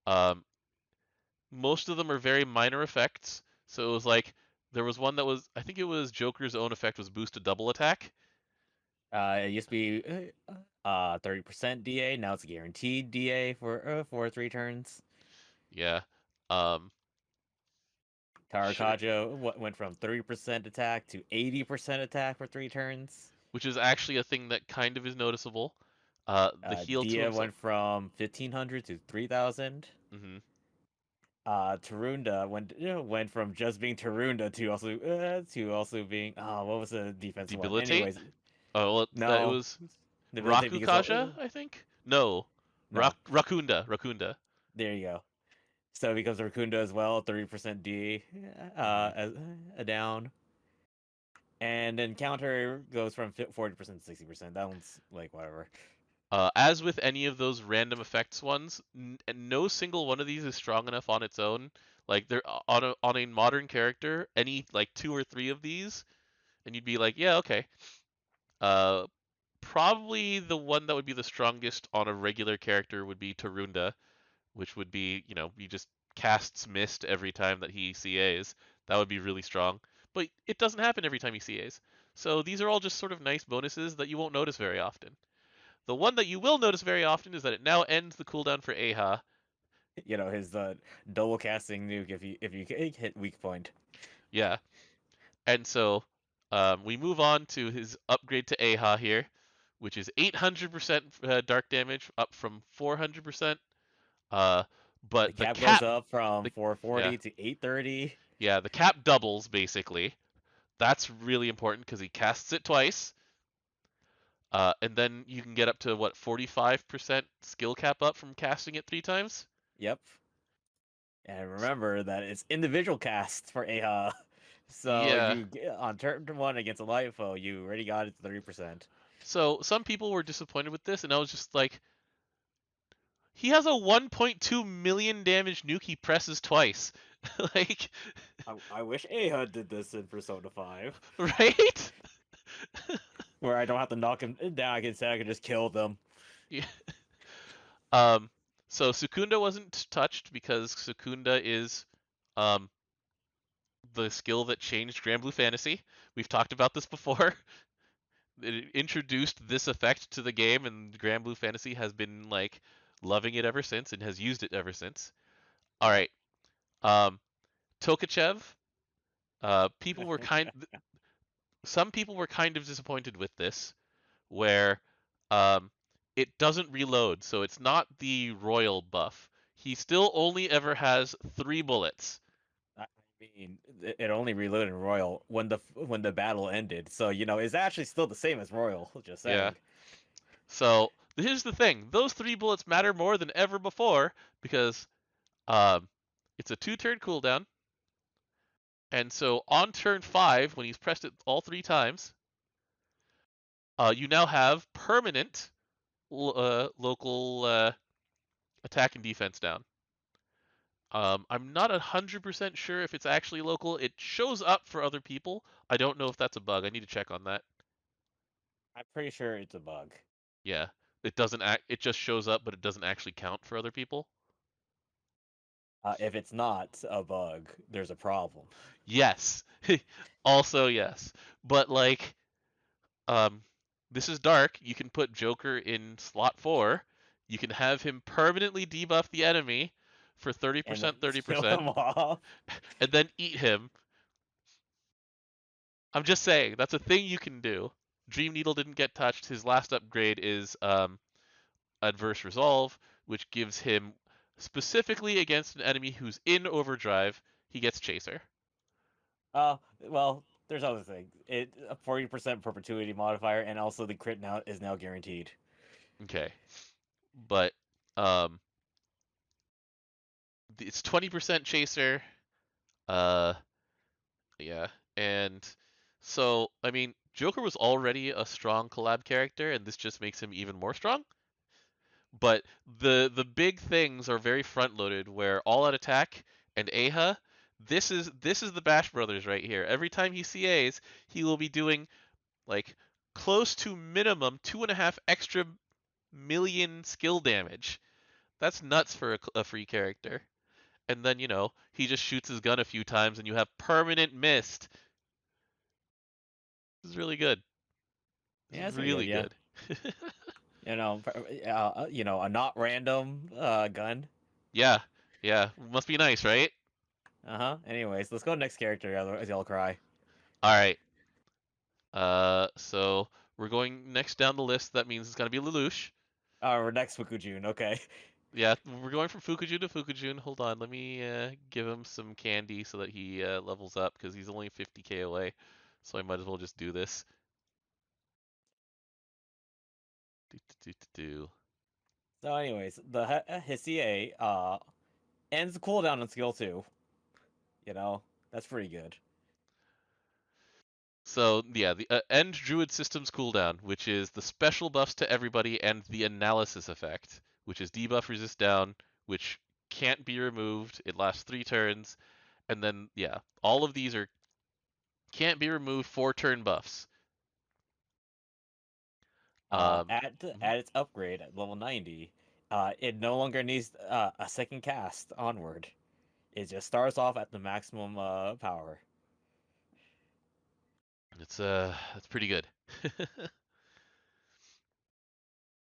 Um, most of them are very minor effects. So it was like there was one that was I think it was Joker's own effect was boost to double attack, It used to be 30% DA. Now it's guaranteed DA for 3 turns. Yeah. Um, sure. Tarakajo went from 30% attack to 80% attack for 3 turns. Which is actually a thing that kind of is noticeable. The heal to Dia himself. went from 1500 to 3000. Hmm. Tarunda went from just being Tarunda to also being what was the defense one? Debilitate. Anyways, Oh, well, it no, was debilitate because Rakukaja, I think. No, no. Rakunda. Rakunda. There you go. So it becomes Rakunda as well, 30% D Hmm. as a down. And then counter goes from 40% to 60%. That one's like whatever. As with any of those random effects ones, no single one of these is strong enough on its own. Like they're on a modern character, any like two or three of these, and you'd be like, yeah, okay. Uh, Probably the one that would be the strongest on a regular character would be Tarunda, which would be, he just casts Mist every time that he CAs. That would be really strong. But it doesn't happen every time he CAs. So these are all just sort of nice bonuses that you won't notice very often. The one that you will notice very often is that it now ends the cooldown for Aha. His double casting nuke if you hit weak point. Yeah. And so we move on to his upgrade to Aha here, which is 800% dark damage, up from 400%. Uh, The but the cap goes cap, up from the yeah, 440 to 830. yeah, the cap doubles basically. That's really important because he casts it twice. And then you can get up to what 45% skill cap up from casting it 3 times. Yep. And remember that it's individual casts for Aha. So Yeah. on turn one against a light foe, you already got it to 30%. So some people were disappointed with this, and I was just like, he has a 1.2 million damage nuke he presses twice. Like, I wish Aha did this in Persona 5, right? where I don't have to knock him down. I can just kill them. Yeah. Um, so Sukunda wasn't touched because Sukunda is um the skill that changed Granblue Fantasy. We've talked about this before. It introduced this effect to the game, and Granblue Fantasy has been like loving it ever since and has used it ever since. All right, um, Tokachev. People were some people were kind of disappointed with this, where um, it doesn't reload, so it's not the royal buff. He still only ever has 3 bullets. I mean, it only reloaded in Royal when the battle ended. So it's actually still the same as Royal. Just Yeah. saying. So here's the thing: those 3 bullets matter more than ever before because um, it's a 2 turn cooldown, and so on turn 5, when he's pressed it all 3 times, you now have permanent local attack and defense down. I'm not 100% sure if it's actually local. It shows up for other people. I don't know if that's a bug. I need to check on that. I'm pretty sure it's a bug. Yeah, it doesn't act. It just shows up, but it doesn't actually count for other people. If it's not a bug, there's a problem. Yes, also yes, but like, um, this is dark. You can put Joker in slot 4. You can have him permanently debuff the enemy for And then 30%, kill 30%, them off. and then eat him. I'm just saying, that's a thing you can do. Dream Needle didn't get touched. His last upgrade is Adverse Resolve, which gives him specifically against an enemy who's in overdrive, he gets Chaser. Well, there's other things. It a 40% perpetuity modifier, and also the crit now is now guaranteed. Okay, but um, it's 20% Chaser. Uh, yeah, and so I mean, Joker was already a strong collab character, and this just makes him even more strong. But the big things are very front loaded, where all out attack and Aha. This is the Bash Brothers right here. Every time he CAs, he will be doing like close to minimum 2.5 extra million skill damage. That's nuts for a free character. And then he just shoots his gun a few times, and you have permanent mist. This is really good. It's Yeah, that's pretty good. really Yeah, good. a not random gun. Yeah, yeah. Must be nice, right? Uh-huh. Anyways, let's go to next character, otherwise y'all cry. All right. So we're going next down the list. That means it's gonna be Lelouch. We're next Fukujun. Okay. Yeah, we're going from Fukujun to Fukujun. Hold on, let me give him some candy so that he levels up because he's only 50k away. So I might as well just do this. Do, do, do, do, do. So, anyways, his CA ends the cooldown on skill 2. You know, that's pretty good. So yeah, the end Druid systems cooldown, which is the special buffs to everybody, and the analysis effect, which is debuff resist down, which can't be removed. It lasts 3 turns, and then yeah, all of these are can't be removed 4 turn buffs. Um, At its upgrade at level 90, it no longer needs a second cast onward. It just starts off at the maximum power. that's pretty good.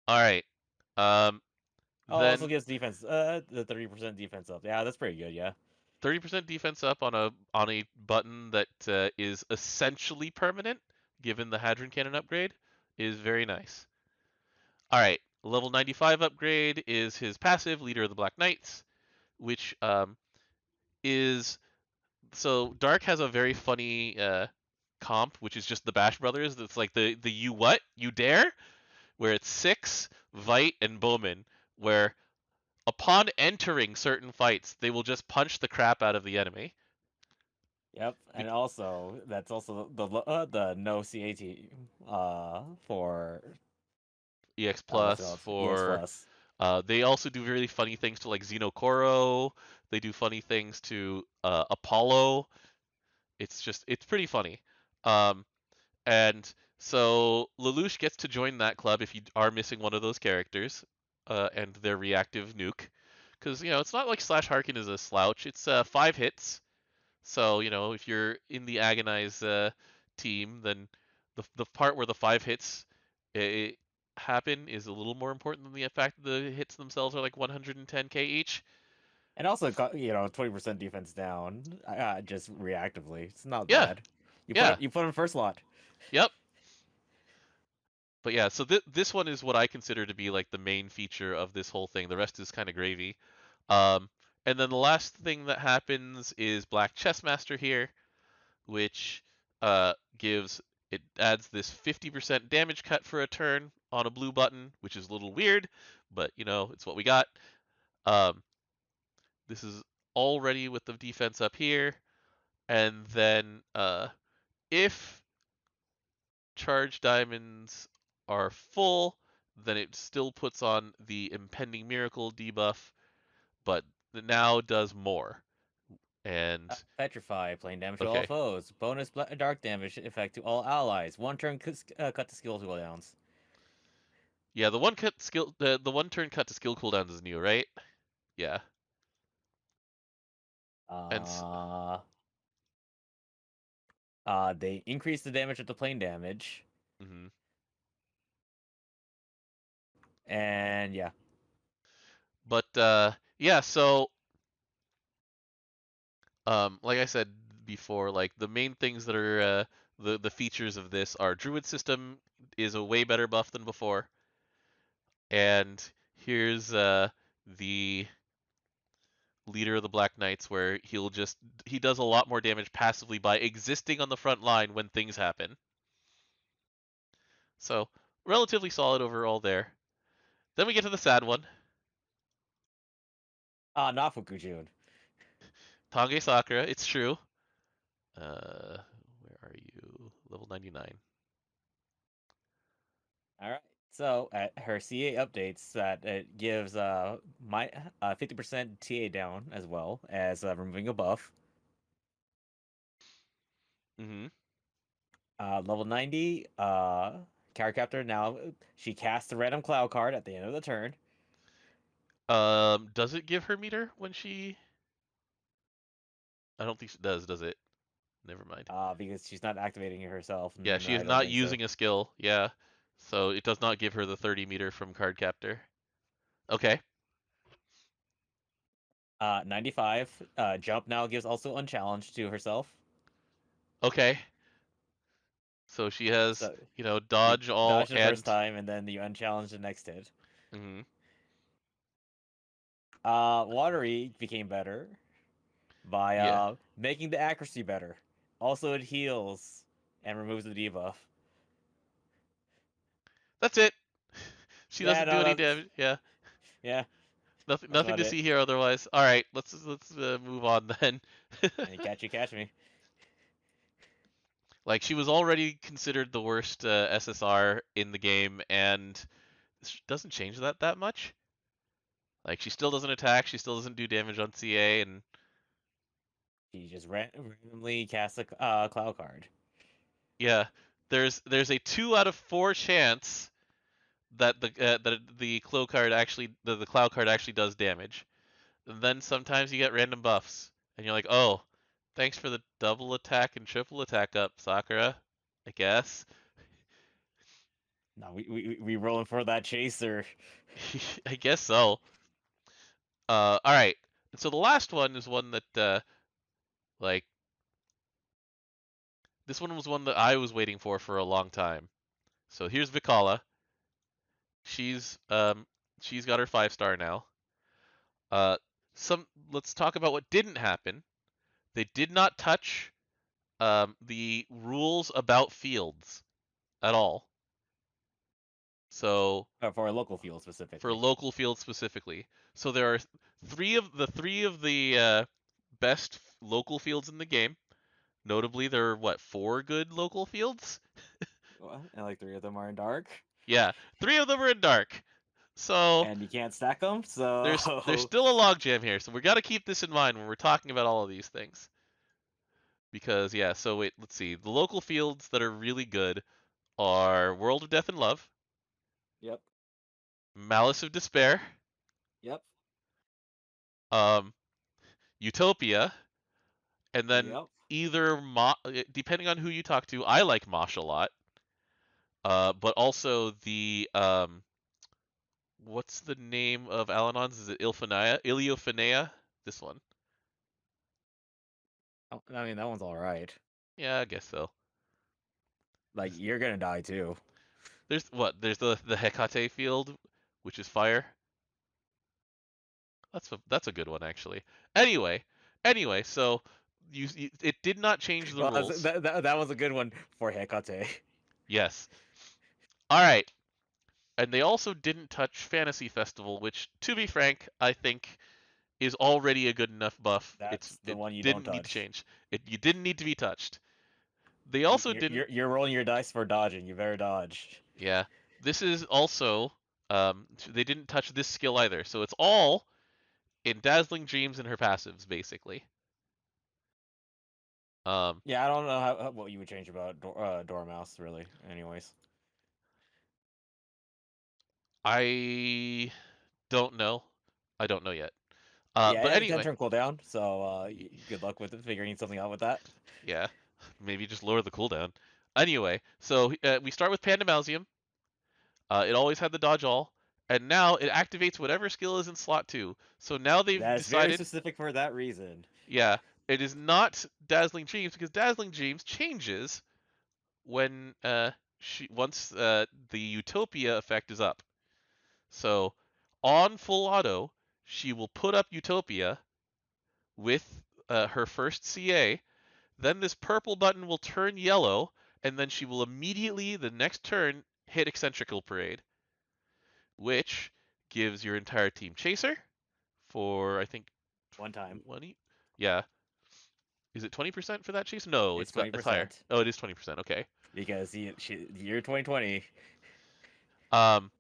All right. Um, Oh, it also then gives defense, the 30% defense up. Yeah, that's pretty good. Yeah. 30% defense up on a button that is essentially permanent, given the Hadron Cannon upgrade, is very nice. All right, level 95 upgrade is his passive, Leader of the Black Knights, which is so Dark has a very funny comp, which is just the Bash Brothers. That's like the you what you dare, where it's Six, Vite, and Bowman, where upon entering certain fights, they will just punch the crap out of the enemy. Yep, and also that's also the no CAT for EX what's it Plus called? EX for Plus. they also do really funny things to like Xenokoro. They do funny things to Apollo. It's pretty funny. Um, and so Lelouch gets to join that club if you are missing one of those characters, and their reactive nuke, because it's not like Slash Harkin is a slouch. It's 5 hits, so if you're in the Agonize team, then the part where the 5 hits happen is a little more important than the fact that the hits themselves are like 110k each. And also, 20% defense down, just reactively. It's not Yeah, bad. yeah, You put him first slot. yep. But yeah, so this one is what I consider to be like the main feature of this whole thing. The rest is kind of gravy. Um, and then the last thing that happens is Black Chessmaster here, which gives it adds this 50% damage cut for a turn on a blue button, which is a little weird, but it's what we got. Um, this is already with the defense up here, and then if charge diamonds are full, then it still puts on the impending miracle debuff, but it now does more. And Petrify, plain damage to all okay, foes. Bonus dark damage effect to all allies. One turn cut to skill cooldowns. yeah, the 1 turn cut to skill cooldowns is new, right? Yeah, and Uh, they increase the damage of the plane damage, mhm. and yeah. But yeah, so like I said before, like the main things that are the features of this are Druid system is a way better buff than before, and here's the Leader of the Black Knights, where he does a lot more damage passively by existing on the front line when things happen. So relatively solid overall there. Then we get to the sad one, Not Fukujun. Tange Sakura. It's true. Where are you? Level 99. All right. So her CA updates that it gives my 50% TA down as well as removing a buff. Mm-hmm. Level 90, Captor now she casts a random cloud card at the end of the turn. Does it give her meter when she? I don't think it does it? Never mind. Because she's not activating it herself. Yeah, No, she is I don't not think so. using a skill. Yeah. So it does not give her the 30 meter from card captor. Okay. 95. Jump now gives also unchallenged to herself. Okay. So she has, So you dodge all dodge the first and. time and then you unchallenge the next hit. Mhm. Watery became better by Yeah. making the accuracy better. Also, it heals and removes the debuff. That's it. She Yeah, doesn't do no, any damage. Yeah. yeah, Nothing. that's Nothing about to it. see here. Otherwise. All right. Let's move on then. And catch me. Like she was already considered the worst SSR in the game, and doesn't change that much. Like she still doesn't attack. She still doesn't do damage on CA, and He just randomly casts a cloud card. yeah, there's a 2 out of 4 chance that the the cloud card actually does damage. And then sometimes you get random buffs, and you're like, oh, thanks for the double attack and triple attack up, Sakura. I guess. No, we rolling for that chaser. I guess so. All right. And so the last one is one that like this one was one that I was waiting for a long time. So here's Vikala. She's um she's got her 5 star now. Uh, some let's talk about what didn't happen. They did not touch the rules about fields at all. So For a local field for specifically. local fields specifically, so there are three of the best local fields in the game. Notably, there are what 4 good local fields? Well, and like 3 of them are in dark. Yeah, 3 of them are in dark. So And you can't stack them, there's so still a logjam here. So we got to keep this in mind when we're talking about all of these things. Because yeah, so wait, let's see. The local fields that are really good are World of Death and Love, yep, Malice of Despair, yep, um, Utopia, and then yep. either depending on who you talk to, I like Mosh a lot. But also the what's the name of Alanon's? Is it Ilphanea? Iliophanea? This one. I mean, that one's all right. Yeah, I guess so. Like you're gonna die too. There's what? There's the Hecate field, which is fire. That's a good one actually. Anyway, so it did not change the Well, rules. that was a good one for Hecate. Yes. All right. And they also didn't touch Fantasy Festival, which, to be frank, I think is already a good enough buff. That's the It one you don't didn't need to touch. change. You didn't need to be touched. They also didn't. You're rolling your dice for dodging. You better dodge. Yeah. This is also they didn't touch this skill either. So it's all in Dazzling Dreams and her passives basically. Um, Yeah, I don't know what you would change about Dormouse really. Anyways, I don't know. I don't know yet. yeah, it But has a 10 anyway, turn cooldown, so good luck with figuring something out with that. yeah, maybe just lower the cooldown. Anyway, so we start with Pandemausium. It always had the dodge all, and now it activates whatever skill is in slot 2. So now they've That's very decided, specific for that reason. yeah, it is not Dazzling Dreams because Dazzling Dreams changes when once the Utopia effect is up. So on full auto, she will put up Utopia with her first CA. Then this purple button will turn yellow, and then she will immediately, the next turn, hit Eccentrical Parade, which gives your entire team Chaser for, I think, One time. 20? Yeah. Is it 20% for that Chaser? No, It's it's higher. 20% Oh, it is 20%. Okay. because year 2020. Um,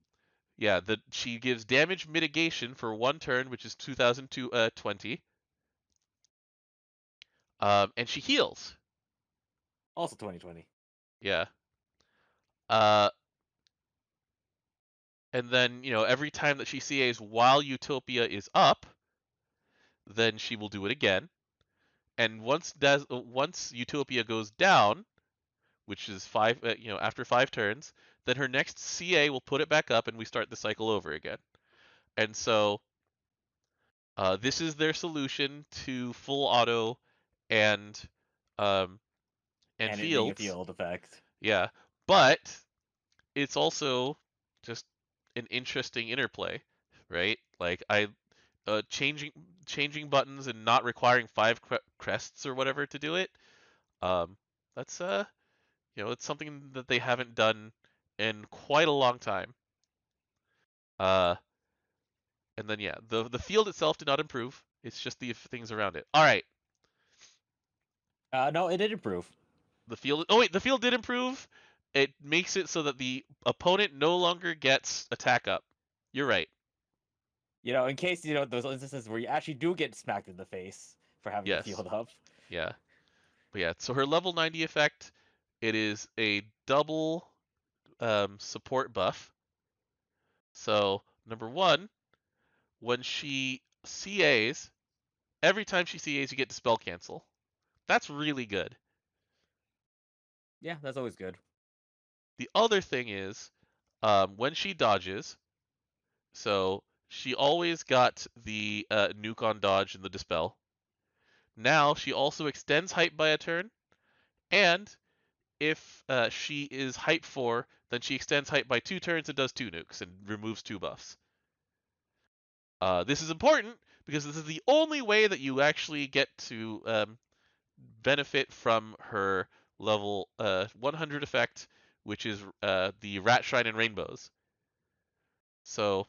yeah, she gives damage mitigation for 1 turn, which is 2020. And she heals. Also 2020. Yeah. Uh, and then every time that she CAs while Utopia is up, then she will do it again. And once Utopia goes down, which is after 5 turns, then her next CA will put it back up, and we start the cycle over again. And so this is their solution to full auto and um, and And it being a fields. field effect. Yeah, but it's also just an interesting interplay, right? Like changing buttons and not requiring five crests or whatever to do it. Um, that's it's something that they haven't done in quite a long time. Uh, and then yeah, the field itself did not improve. It's just the things around it. All right, No, it did improve. the field. Oh wait, the field did improve. It makes it so that the opponent no longer gets attack up. You're right. In case those instances where you actually do get smacked in the face for having the Yes. field up. Yeah. But yeah, so her level 90 effect, it is a double support buff. So number one, when she CAs, every time she CAs, you get to spell cancel. That's really good. Yeah, that's always good. The other thing is, when she dodges, so she always got the nuke on dodge and the dispel. Now she also extends hype by a turn, and if she is hype 4, then she extends hype by 2 turns and does 2 nukes and removes 2 buffs. This is important because this is the only way that you actually get to benefit from her level 100 effect, which is the Rat Shrine and Rainbows. So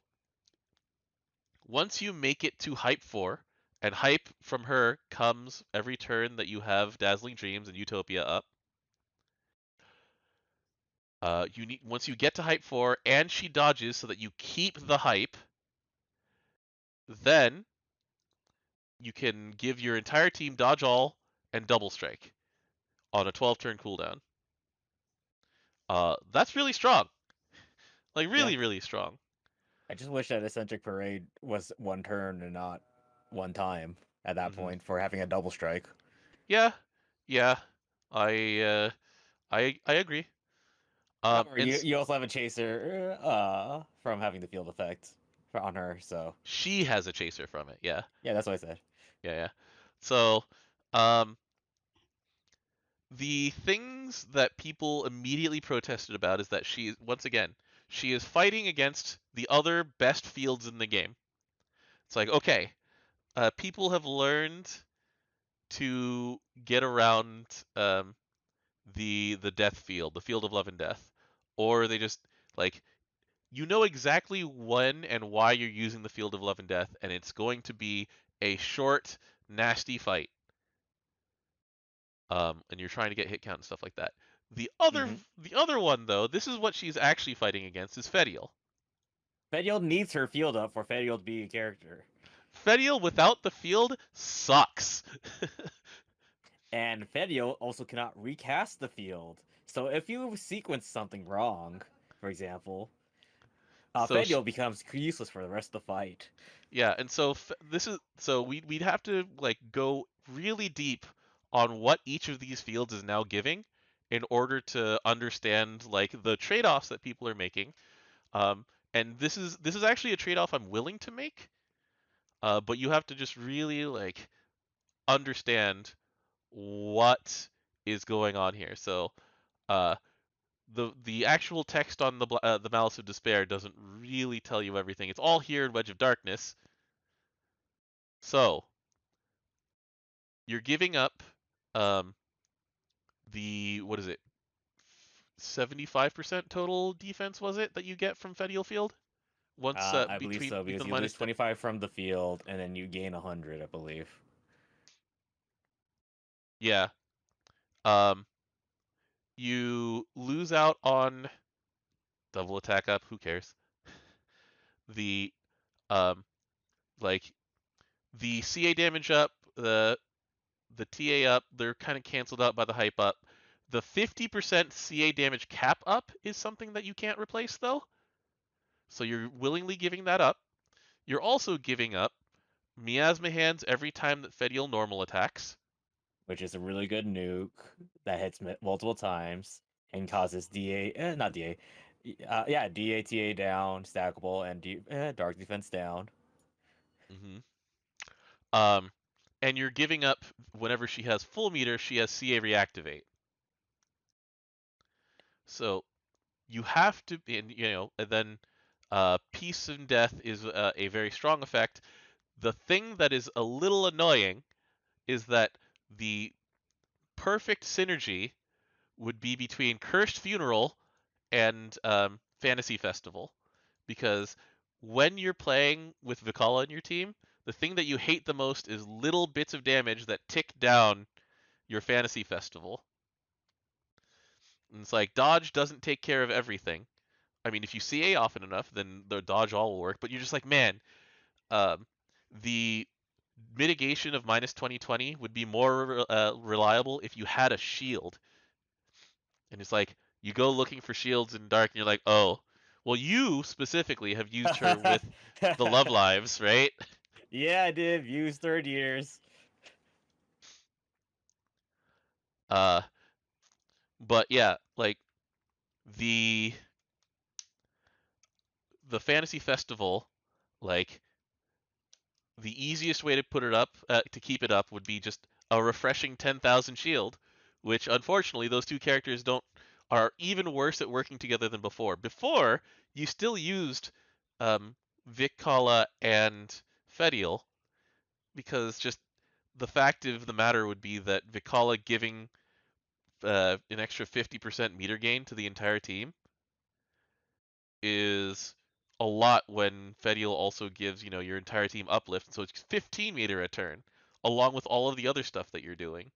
once you make it to hype 4, and hype from her comes every turn that you have Dazzling Dreams and Utopia up. You need once you get to hype 4 and she dodges so that you keep the hype, then you can give your entire team dodge all and double strike on a 12 turn cooldown. That's really strong. Like Yeah. really, really strong. I just wish that Eccentric Parade was one turn and not one time at that Hmm. point for having a double strike. Yeah, yeah. I I agree. However, And you also have a chaser from having the field effect on her, so she has a chaser from it. Yeah, yeah, that's what I said. yeah, yeah. So, um, the things that people immediately protested about is that she, once again, she is fighting against the other best fields in the game. It's like, okay, people have learned to get around the death field, the field of love and death, or they just like you know exactly when and why you're using the field of love and death, and it's going to be a short, nasty fight. And you're trying to get hit count and stuff like that. The other Mm-hmm. the other one though, this is what she's actually fighting against is Fediel. Fediel needs her field up for Fediel to be a character. Fediel without the field sucks. And Fediel also cannot recast the field. So if you sequence something wrong, for example, so Fediel becomes useless for the rest of the fight. yeah, and so this is so we'd have to like go really deep on what each of these fields is now giving in order to understand like the trade-offs that people are making. Um, and this is actually a trade-off I'm willing to make. But you have to just really like understand what is going on here. So uh, the actual text on the Malice of Despair doesn't really tell you everything. It's all here in Wedge of Darkness. So you're giving up um, the what is it? 75% total defense was it that you get from Fedial Field once I believe between so, because Ethan you lose minus 10. 25 from the field, and then you gain 100, I believe. Yeah. Um, you lose out on double attack up. Who cares? The um, like the CA damage up, the TA up, they're kind of canceled out by the hype up. The 50% CA damage cap up is something that you can't replace though. So you're willingly giving that up. You're also giving up miasma hands every time that Fedial normal attacks. Which is a really good nuke that hits multiple times and causes DA, not DA, Yeah, DATA down, stackable, and dark defense down. Hmm. Um, and you're giving up whenever she has full meter, she has CA reactivate. So you have to, and and then Peace and Death is a very strong effect. The thing that is a little annoying is that the perfect synergy would be between Cursed Funeral and Fantasy Festival, because when you're playing with Vikala in your team, the thing that you hate the most is little bits of damage that tick down your Fantasy Festival. And it's like dodge doesn't take care of everything. I mean, if you CA often enough, then the dodge all will work. But you're just like, man, um, the mitigation of minus 2020 would be more reliable if you had a shield. And it's like you go looking for shields in dark, and you're like, oh, well, you specifically have used her with the love lives, right? Yeah, I did. Views third years. Uh, but yeah, like the the fantasy festival, like the easiest way to put it up, to keep it up, would be just a refreshing 10,000 shield, which unfortunately those two characters don't are even worse at working together than before. Before you still used um, Vic Kala and Fediel, because just the fact of the matter would be that Vikala giving an extra 50% meter gain to the entire team is a lot when Fediel also gives, your entire team uplift, so it's 15 meter a turn, along with all of the other stuff that you're doing.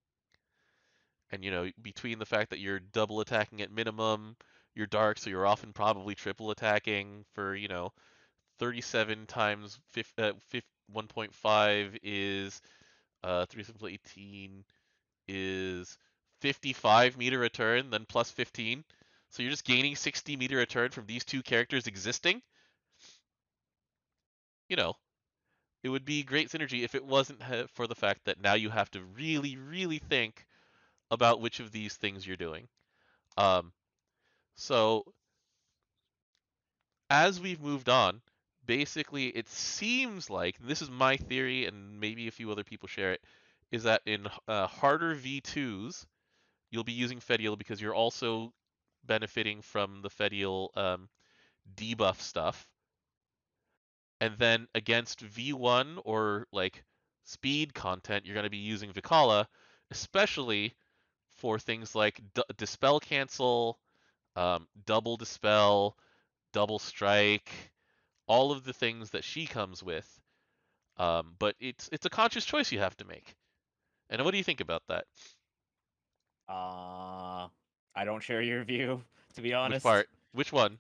And between the fact that you're double attacking at minimum, you're dark, so you're often probably triple attacking for, 37 times 1.5 is 37 18 is 55 meter a turn, then plus 15. So you're just gaining 60 meter a turn from these two characters existing. You know, it would be great synergy if it wasn't for the fact that now you have to really, really think about which of these things you're doing. Um, so as we've moved on, basically it seems like, this is my theory, and maybe a few other people share it, is that in harder V2s, you'll be using Fediel because you're also benefiting from the Fediel debuff stuff. And then against V1 or like speed content, you're going to be using Vikala, especially for things like Dispel Cancel, Double Dispel, Double Strike, all of the things that she comes with. But it's a conscious choice you have to make. And what do you think about that? Uh, I don't share your view, to be Which honest. part? Which one?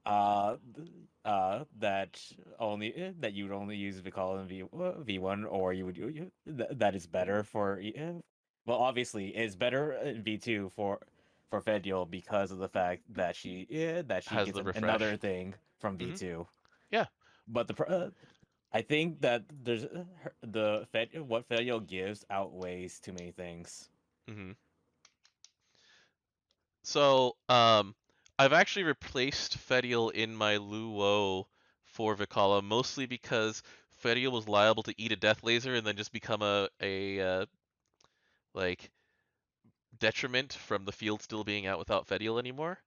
That that you would only use Vikala in V1, or you would that is better for well, obviously it's better in V2 for Fediel because of the fact that she Has gets the another refresh? thing from Hmm. V2. Yeah. But I think that there's the Fed what Fediel gives outweighs too many things. Hmm. So, I've actually replaced Fediel in my Luo for Vikala, mostly because Fediel was liable to eat a death laser and then just become a like detriment from the field still being out without Fediel anymore.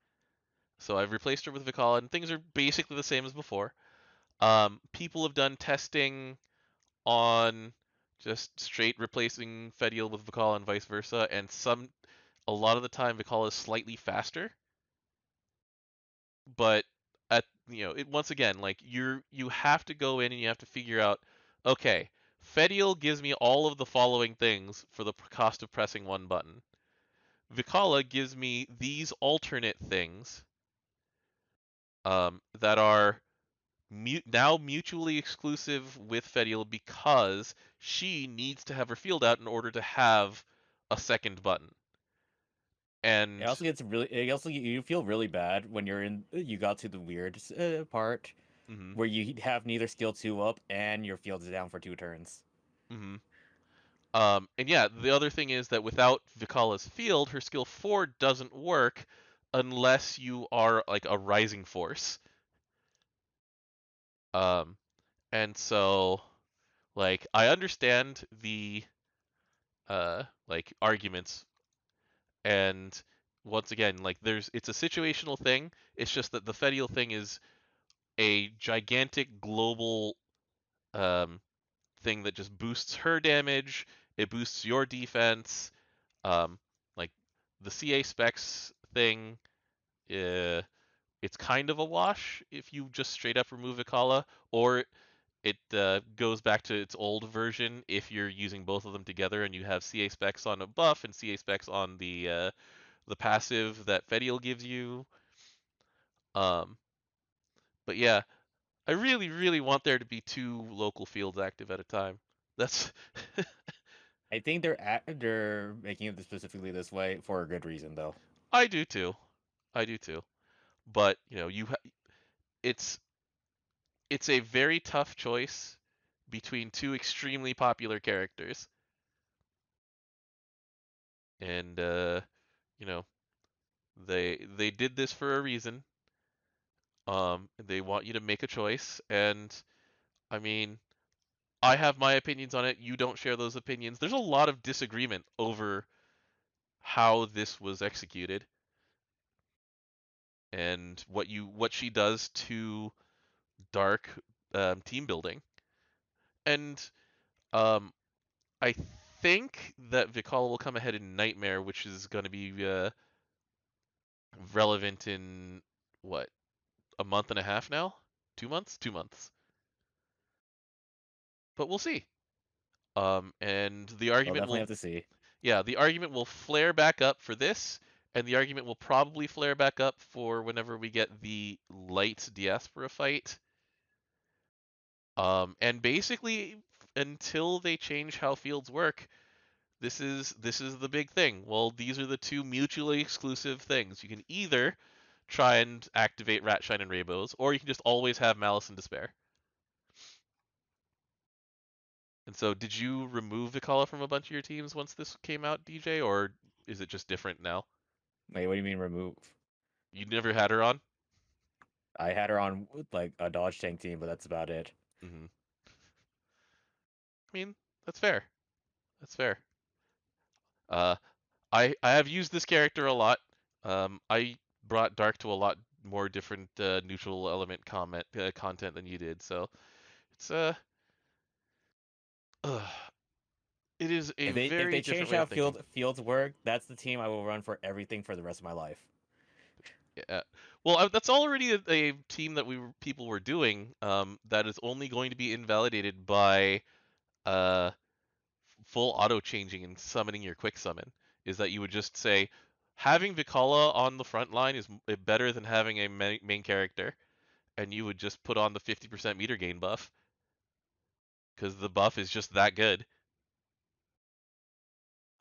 So I've replaced her with Vikala, and things are basically the same as before. People have done testing on just straight replacing Fediel with Vikala and vice versa, and a lot of the time Vikala is slightly faster, but at it once again, like you have to go in and you have to figure out, okay, Fediel gives me all of the following things for the cost of pressing one button. Vikala gives me these alternate things that are now mutually exclusive with Fediel because she needs to have her field out in order to have a second button. It And also gets really. It also you feel really bad when you got to the weird part mhm, where you have neither skill 2 up and your field is down for 2 turns. mhm. And yeah, the other thing is that without Vikala's field, her skill 4 doesn't work unless you are like a rising force. Um, and so like I understand the like arguments, and once again like it's a situational thing. It's just that the Fedial thing is a gigantic global um thing that just boosts her damage, it boosts your defense. Um, like the CA specs thing, uh, it's kind of a wash if you just straight up remove Ikala, or it goes back to its old version if you're using both of them together and you have CA specs on a buff and CA specs on the passive that Fedial gives you. Um, but yeah, I really, really want there to be two local fields active at a time. That's I think they're making it specifically this way for a good reason, though. I do too. I do too. But it's it's a very tough choice between two extremely popular characters, and you know they did this for a reason. They want you to make a choice, and I mean, I have my opinions on it. You don't share those opinions. There's a lot of disagreement over how this was executed and what she does to Dark team building. And um, I think that Vikala will come ahead in Nightmare, which is going to be relevant in what, a month and a half now? 2 months? 2 months. But we'll see. And the We'll argument definitely will, have to see. yeah, the argument will flare back up for this, and the argument will probably flare back up for whenever we get the light Diaspora fight. And basically, until they change how fields work, this is the big thing. Well, these are the two mutually exclusive things. You can either try and activate Ratshine and Rainbows, or you can just always have Malice and Despair. And so, did you remove Vikala from a bunch of your teams once this came out, DJ, or is it just different now? Wait, what do you mean remove? You never had her on? I had her on like a dodge tank team, but that's about it. Mm-hmm. I mean, that's fair. That's fair. Uh, I have used this character a lot. I brought Dark to a lot more different neutral element content than you did, so it's uh, it is a If very they different change way how of thinking. fields work, that's the team I will run for everything for the rest of my life. Yeah. Well, that's already a team that people were doing. That is only going to be invalidated by uh full auto changing and summoning your quick summon. Is that you would just say having Vikala on the front line is better than having a main character, and you would just put on the 50% meter gain buff because the buff is just that good.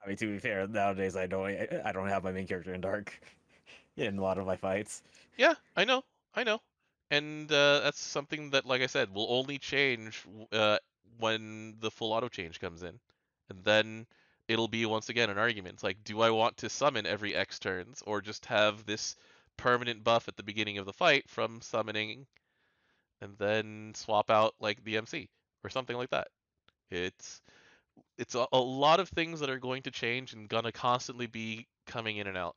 I mean, to be fair, nowadays I don't have my main character in dark in a lot of my fights. Yeah, I know, I know, and that's something that, like I said, will only change when the full auto change comes in, and then it'll be once again an argument. It's like, do I want to summon every X turns, or just have this permanent buff at the beginning of the fight from summoning, and then swap out like the MC or something like that. It's it's a lot of things that are going to change and gonna constantly be coming in and out.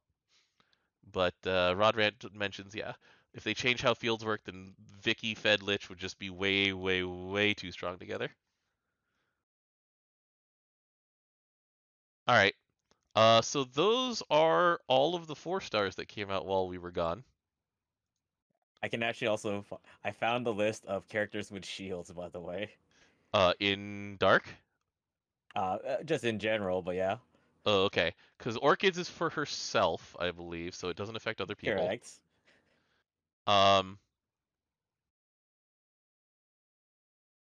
But Rodrant mentions, yeah, if they change how fields work, then Vicky Fed Lich would just be way, way, way too strong together. All right. So those are all of the 4 stars that came out while we were gone. I can actually also I found the list of characters with shields, by the way. In Dark. Just in general, but yeah, Oh, okay. Because Orchids is for herself, I believe, so it doesn't affect other people. correct. Um,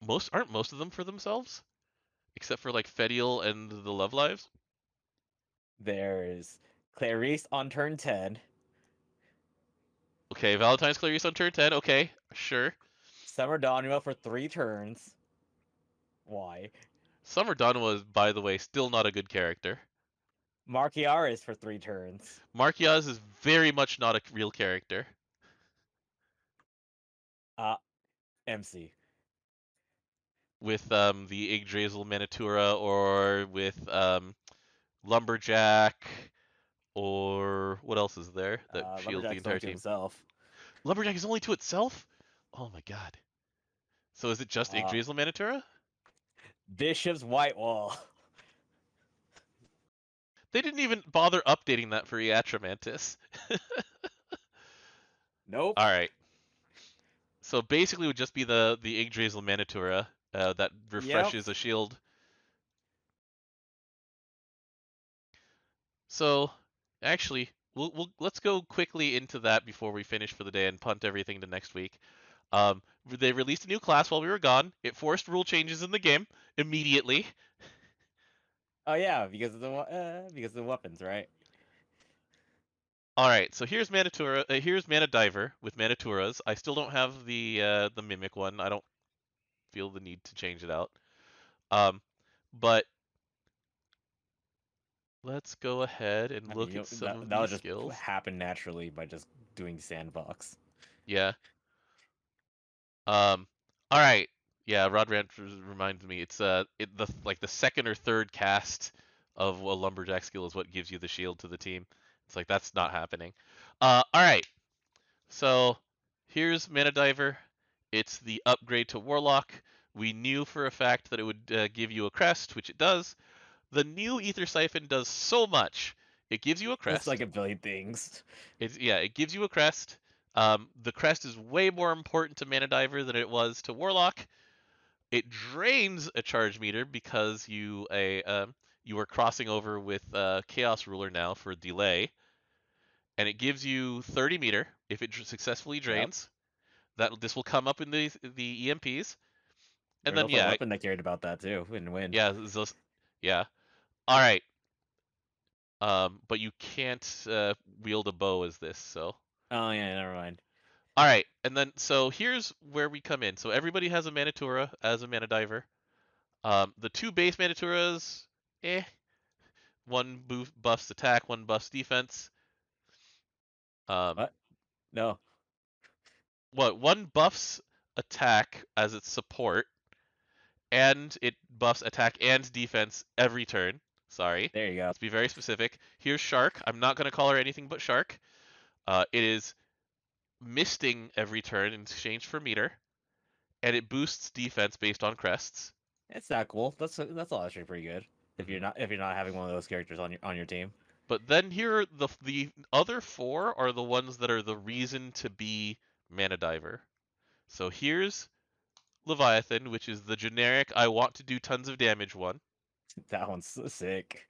most of them for themselves, except for like Fedial and the Love Lives. There's Clarice on turn 10, Okay, Valentine's Clarice on turn 10. Okay, sure. Summer Dawnua for 3 turns. Why? Summer Dawn was, by the way, still not a good character. Markiaris for 3 turns. Markiaz is very much not a real character. Uh, MC. With the Yggdrasil Manatura or with Lumberjack or what else is there that shields the Lumberjack's only entire to team? himself. Lumberjack is only to itself? Oh my god. So is it just Uh, Yggdrasil Manatura? Bishop's White Wall. They didn't even bother updating that for Iatramantis. Nope. Alright. So basically it would just be the Yggdrasil Manatura that Yep. refreshes a shield. So actually, let's go quickly into that before we finish for the day and punt everything to next week. They released a new class while we were gone. It forced rule changes in the game immediately. Oh yeah, because of the weapons, right? All right, so here's Manatura. Here's Mana Diver with Manaturas. I still don't have the Mimic one. I don't feel the need to change it out. Um, but let's go ahead and I mean, look at some of that'll these just skills. happen naturally by just doing sandbox. Yeah. Um. All right. Yeah. Rod Ranch reminds me. It's the like the second or third cast of a lumberjack skill is what gives you the shield to the team. It's like that's not happening. All right. So here's Mana Diver. It's the upgrade to Warlock. We knew for a fact that it would give you a crest, which it does. The new Ether Siphon does so much. It gives you a It's like crest. a billion things. It gives you a crest. The crest is way more important to Mana Diver than it was to Warlock. It drains a charge meter because you are crossing over with Chaos Ruler now for delay, and it gives you 30 meter if it successfully Yep. drains. That this will come up in the EMPs, and There's then also a weapon that cared about that too in Wind. yeah, yeah. All right. But you can't wield a bow as this, so. Oh yeah, never mind. All right, and then so here's where we come in. So everybody has a Manatura as a Mana Diver. The two base Manaturas, eh. One buffs attack, one buffs defense. Um, What? No. what? One buffs attack as its support, and it buffs attack and defense every turn. Sorry, There you go. let's be very specific. Here's Shark. I'm not gonna call her anything but Shark. It is misting every turn in exchange for meter, and it boosts defense based on crests. It's not cool. That's all actually pretty good. Mhm. If you're not having one of those characters on your team. But then here are the other four are the ones that are the reason to be Mana Diver. So here's Leviathan, which is the generic I want to do tons of damage one. That one's so sick.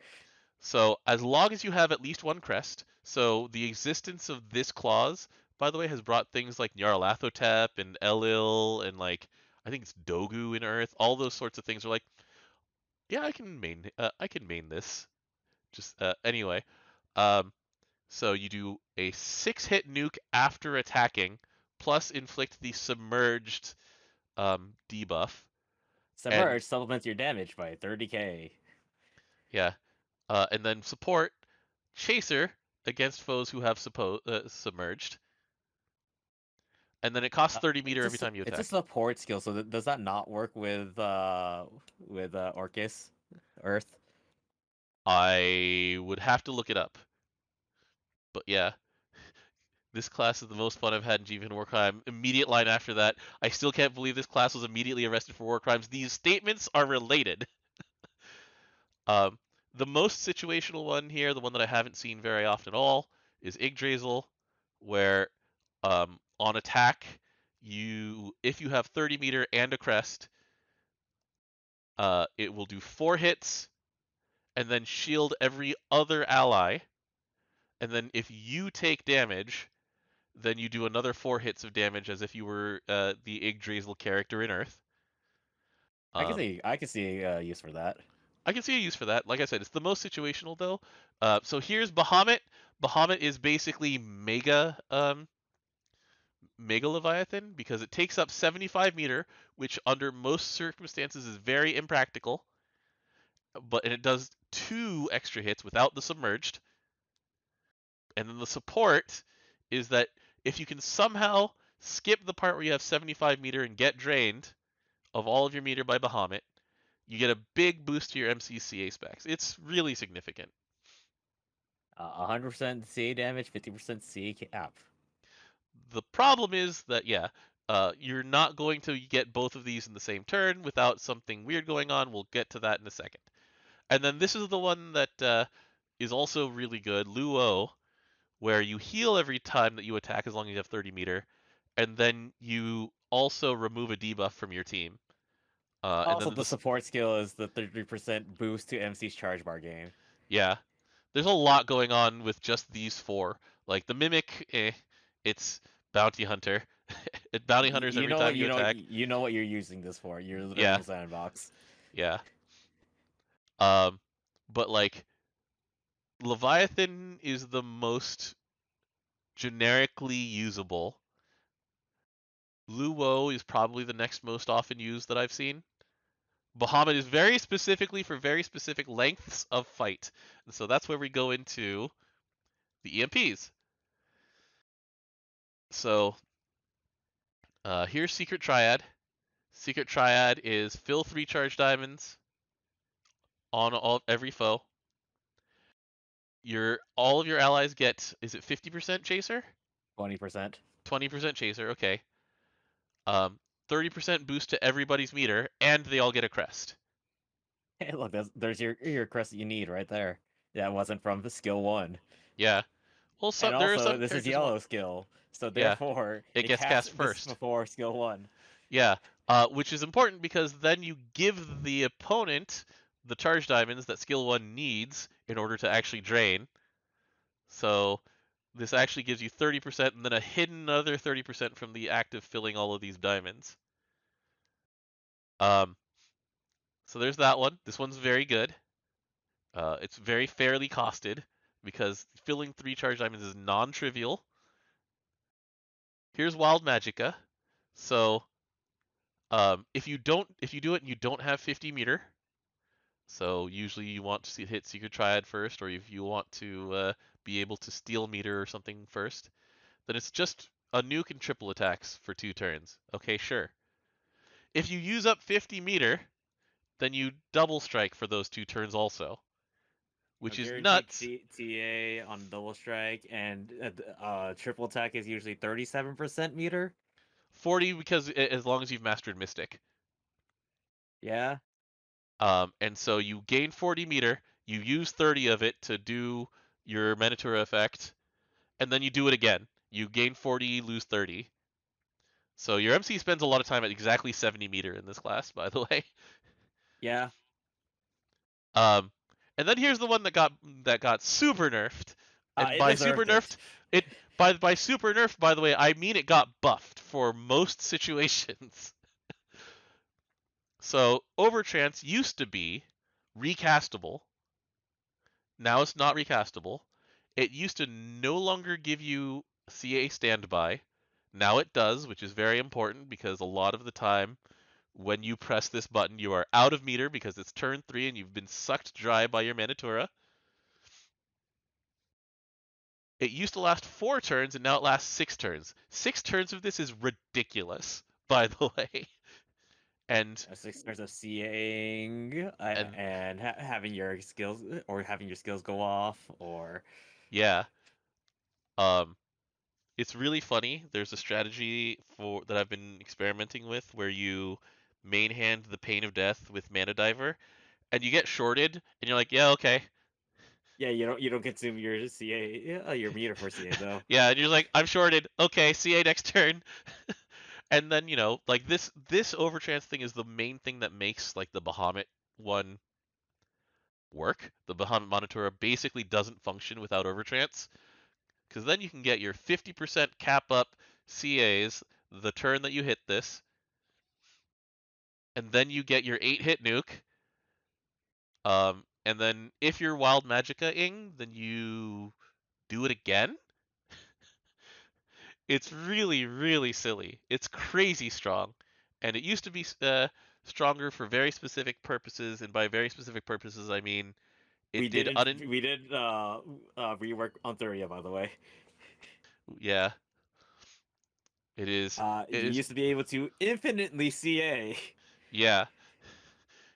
So as long as you have at least one crest, so the existence of this clause, by the way, has brought things like Nyarlathotep and Elil and like I think it's Dogu in Earth. All those sorts of things are like, yeah, I can main this. Just anyway. Um, so you do a 6-hit nuke after attacking, plus inflict the submerged debuff, and Submerge supplements your damage by 30k. yeah, and then support Chaser against foes who have submerged, and then it costs 30 meter every time you It's a attack. support skill, so does that not work with Orcus Earth? I would have to look it up, but yeah, this class is the most fun I've had in GV War Crime. Immediate line after that, I still can't believe this class was immediately arrested for war crimes. These statements are related. Um, the most situational one here, the one that I haven't seen very often at all, is Yggdrasil, where on attack, if you have 30 meter and a crest, it will do 4 hits and then shield every other ally. And then if you take damage, then you do another 4 hits of damage as if you were the Yggdrasil character in Earth. Um, I can see use for that. I can see a use for that. Like I said, it's the most situational though. So here's Bahamut. Bahamut is basically Mega Leviathan because it takes up 75 meter, which under most circumstances is very impractical. And it does 2 extra hits without the submerged. And then the support is that if you can somehow skip the part where you have 75 meter and get drained of all of your meter by Bahamut, you get a big boost to your MCCA specs. It's really significant. 100% CA damage, 50% CA cap. The problem is that, yeah, you're not going to get both of these in the same turn without something weird going on. We'll get to that in a second. And then this is the one that is also really good, Luo, where you heal every time that you attack as long as you have 30 meter, and then you also remove a debuff from your team. And Also, then the this, support skill is the 30% boost to MC's charge bar gain. yeah, there's a lot going on with just these 4. Like the Mimic, it's Bounty Hunter. It bounty hunters You every know what time you attack. you know what you're using this for. You're literally Yeah, in sandbox. yeah. Um, but like Leviathan is the most generically usable. Luo is probably the next most often used that I've seen. Bahamut is very specifically for very specific lengths of fight. And so that's where we go into the EMPs. So here's Secret Triad. Secret Triad is fill 3 charge diamonds on every foe. All of your allies get, is it 50% chaser? 20%. 20% chaser, okay. Um, 30% boost to everybody's meter, and they all get a crest. Hey, look, there's your crest that you need right there. That wasn't from the skill 1. Yeah. Well, And there are also, some this is characters who want. yellow skill, so Yeah, therefore, it it gets casts cast this first. before skill 1. Yeah, which is important because then you give the opponent the charge diamonds that skill 1 needs in order to actually drain. So this actually gives you 30% and then a hidden other 30% from the act of filling all of these diamonds. Um, so there's that one. This one's very good. It's very fairly costed because filling 3 charge diamonds is non-trivial. Here's Wild Magicka. So if you do it and you don't have 50 meter, so usually you want to hit Secret Triad first, or if you want to be able to steal meter or something first, then it's just a nuke and triple attacks for 2 turns. Okay, sure. If you use up 50 meter, then you double strike for those 2 turns also, A which is guaranteed nuts. TA on double strike, and triple attack is usually 37% meter. 40 because as long as you've mastered Mystic. Yeah. And so you gain 40 meter, you use 30 of it to do your Manatura effect, and then you do it again. You gain 40, lose 30. So your MC spends a lot of time at exactly 70 meter in this class, by the way. Yeah. Um, and then here's the one that got super nerfed, and It by super deserved it. nerfed, it by super nerfed, by the way, I mean it got buffed for most situations. So Overtrance used to be recastable. Now it's not recastable. It used to no longer give you CA standby. Now it does, which is very important because a lot of the time when you press this button, you are out of meter because it's turn 3 and you've been sucked dry by your Manatura. It used to last 4 turns and now it lasts 6 turns. 6 turns of this is ridiculous, by the way. And 6 turns of CAing and and having your skills go off, or yeah, um it's really funny. There's a strategy for that I've been experimenting with where you main hand the Pain of Death with Mana Diver, and you get shorted, and you're like, yeah, okay, yeah, you don't consume your CA, your meter for CA though. yeah, and you're like, I'm shorted, okay, CA next turn, and then like this overtrance thing is the main thing that makes like the Bahamut one work. The Bahamut Monitora basically doesn't function without overtrance, because then you can get your 50% cap up CAs the turn that you hit this, and then you get your 8-hit nuke. And then if you're Wild Magicka-ing, then you do it again. It's really, really silly. It's crazy strong, and it used to be stronger for very specific purposes. And by very specific purposes, I mean It did We did rework on Thuria, by the way. yeah, it is it You is used to be able to infinitely CA. yeah.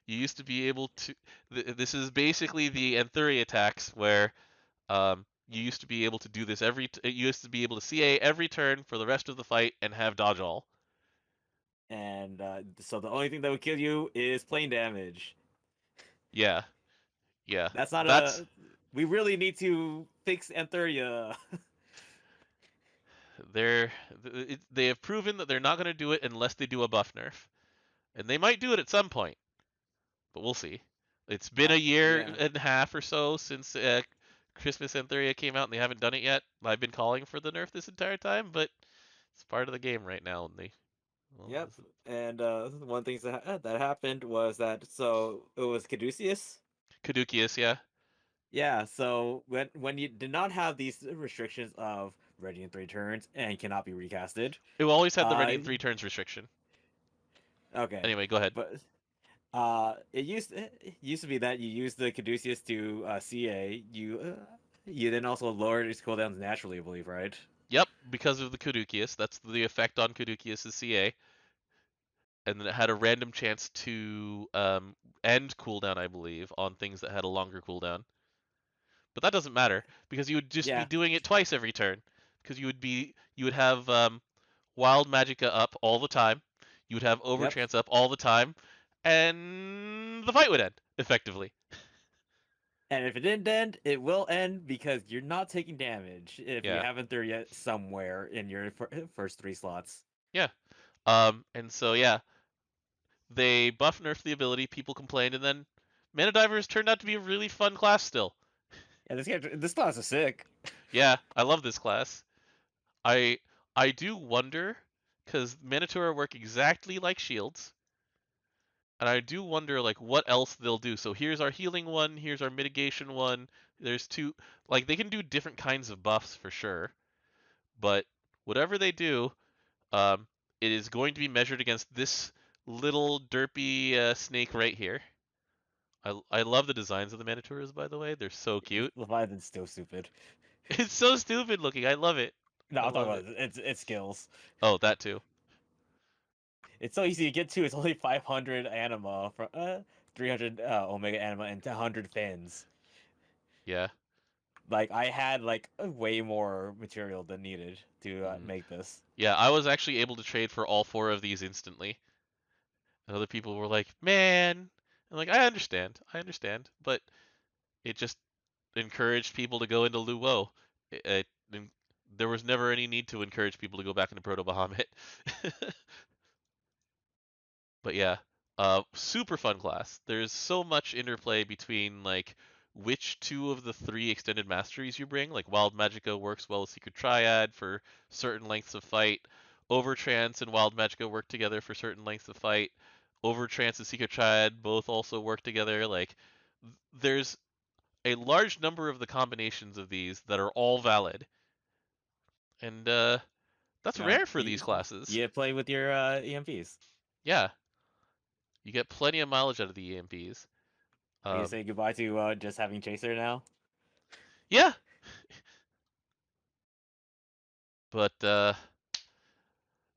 You used to be able to this is basically the Anthuri attacks where you used to be able to do this you used to be able to CA every turn for the rest of the fight and have dodge all. And so the only thing that would kill you is plane damage. Yeah. Yeah. That's not That's a. We really need to fix Antheria. they're they have proven that they're not going to do it unless they do a buff nerf. And they might do it at some point, but we'll see. It's been a year Yeah. and a half or so since Christmas Antheria came out and they haven't done it yet. I've been calling for the nerf this entire time, but it's part of the game right now and they well, Yep. And one thing that happened was that it was Caduceus. Caduceus, yeah. Yeah. So when you did not have these restrictions of ready in 3 turns and cannot be recasted, It always had the uh, ready in 3 turns restriction. okay, Anyway, go ahead. but it used to be that you use the Caduceus to CA. You then also lowered its cooldowns naturally, I believe, right? Yep, because of the Caduceus. That's the effect on Caduceus' CA. And then it had a random chance to end cooldown, I believe, on things that had a longer cooldown. But that doesn't matter because you would just be Yeah. doing it twice every turn. Because you would have Wild Magicka up all the time. You would have Yep. Overchance up all the time, and the fight would end effectively. And if it didn't end, it will end because you're not taking damage if you Yeah, haven't there yet somewhere in your first 3 slots. yeah. And so yeah, they buff nerfed the ability. People complained, and then Mana Divers turned out to be a really fun class still. Yeah, this class is sick. Yeah, I love this class. I I do wonder because Minotaur work exactly like shields, and I do wonder like what else they'll do. So here's our healing one, here's our mitigation one. There's two like they can do different kinds of buffs for sure, but whatever they do, um, it is going to be measured against this little derpy snake right here. I love the designs of the Manitouras, by the way. They're so cute. Leviathan's still stupid. It's so stupid looking. I love it. No, I I'm talking love about it. its skills. Oh, that too. It's so easy to get to. It's only 500 anima from 300 omega anima and 100 fins. Yeah. Like I had like way more material than needed to Mm. make this. Yeah, I was actually able to trade for all four of these instantly. And other people were like, "Man," I'm like, I understand, but it just encouraged people to go into Luo. And there was never any need to encourage people to go back into Proto Bahamut. But yeah, super fun class. There's so much interplay between like which two of the three extended masteries you bring. Like Wild Magicka works well with Secret Triad for certain lengths of fight. Overtrance and Wild Magicka work together for certain lengths of fight. Overtrance and Secret Triad both also work together. Like there's a large number of the combinations of these that are all valid, and that's Uh, rare for these you, classes. you play with your EMPs. Yeah, you get plenty of mileage out of the EMPs. Are you Um, saying goodbye to just having Chaser now? yeah, but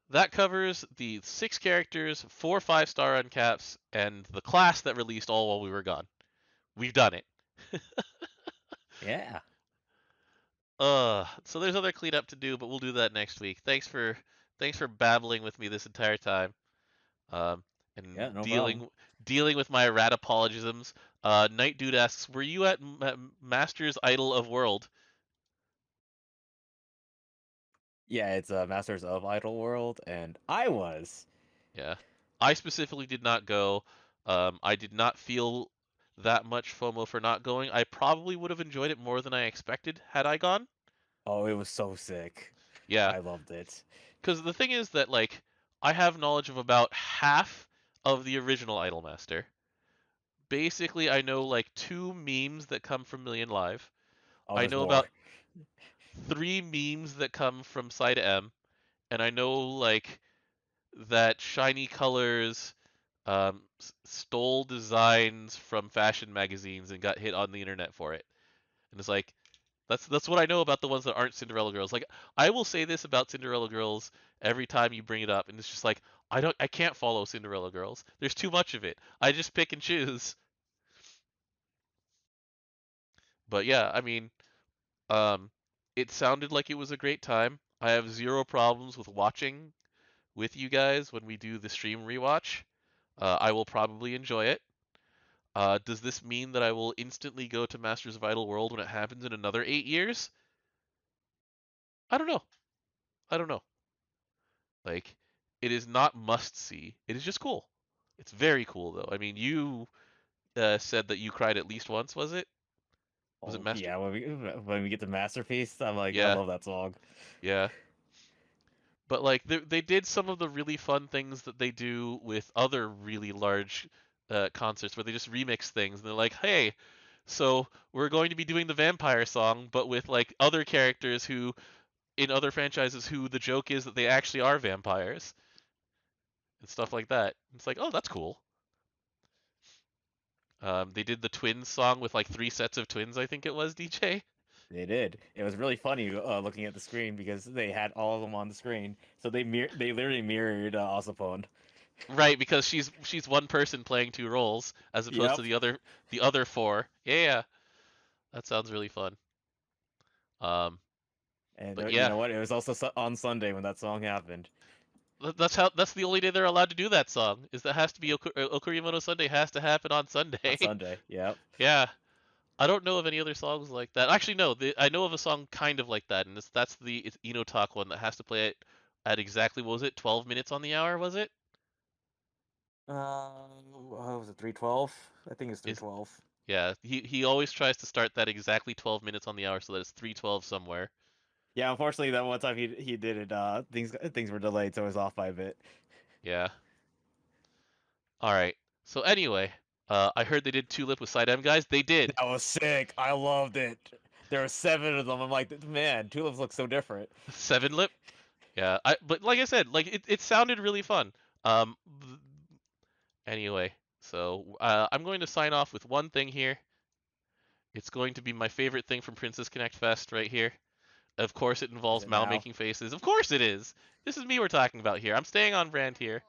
that covers the 6 characters, 4 5-star uncaps, and the class that released all while we were gone. We've done it. Yeah. So there's other cleanup to do, but we'll do that next week. Thanks for babbling with me this entire time. Um, and Yeah, no problem. dealing with my rat apologisms. Night Dude asks, "Were you at Masters Idol of World?" Yeah, it's Masters of Idle World, and I was. Yeah, I specifically did not go. I did not feel that much FOMO for not going. I probably would have enjoyed it more than I expected had I gone. Oh, it was so sick. Yeah, I loved it. because the thing is that like I have knowledge of about half of the original Idolmaster. Basically, I know like 2 memes that come from Million Live. Oh, I there's know about more. 3 memes that come from Side M, and I know like that Shiny Colors stole designs from fashion magazines and got hit on the internet for it. And it's like that's what I know about the ones that aren't Cinderella girls. Like I will say this about Cinderella girls every time you bring it up, and it's just like I can't follow Cinderella girls. There's too much of it. I just pick and choose. But yeah, I mean, um, it sounded like it was a great time. I have zero problems with watching with you guys when we do the stream rewatch. I will probably enjoy it. Does this mean that I will instantly go to Masters of Idle World when it happens in another 8 years? I don't know. I don't know. Like, it is not must see. It is just cool. It's very cool though. I mean, you said that you cried at least once, was it? Was it Oh Master? yeah, when we get to Masterpiece, I'm like, I Yeah, love that song. yeah. But like they did some of the really fun things that they do with other really large concerts where they just remix things and they're like, hey, so we're going to be doing the vampire song, but with like other characters who in other franchises who the joke is that they actually are vampires and stuff like that. It's like, oh, that's cool. They did the twins song with like 3 sets of twins, I think it was, DJ. They did. It was really funny looking at the screen because they had all of them on the screen. So they literally mirrored Osapone. Right, because she's one person playing two roles as opposed to Yep. the other four. Yeah, that sounds really fun. Um, And but you yeah, know what? It was also on Sunday when that song happened. that's the only day they're allowed to do that song. Is that has to be Okurimono Sunday has to happen on On Sunday. Sunday. Yep. Yeah, I don't know of any other songs like that. Actually, no, I know of a song kind of like that, and that's it's Enotalk one that has to play it at exactly what was it, 12 minutes on the hour, was it? What was it? 312? I think it's Is 312. Yeah, he always tries to start that exactly 12 minutes on the hour so that it's 3:12 somewhere. Yeah, unfortunately, that one time he did it. Things were delayed, so it was off by a bit. Yeah. All right. So anyway, I heard they did Tulip with Side M guys. They did. That was sick. I loved it. There were 7 of them. I'm like, man, tulips look so different. Seven Lip. Yeah. But like I said, like it sounded really fun. Um anyway, so I'm going to sign off with one thing here. It's going to be my favorite thing from Princess Connect Fest right here. Of course it Is involves it Mal now? making faces. Of course it is. This is me we're talking about here. I'm staying on brand here.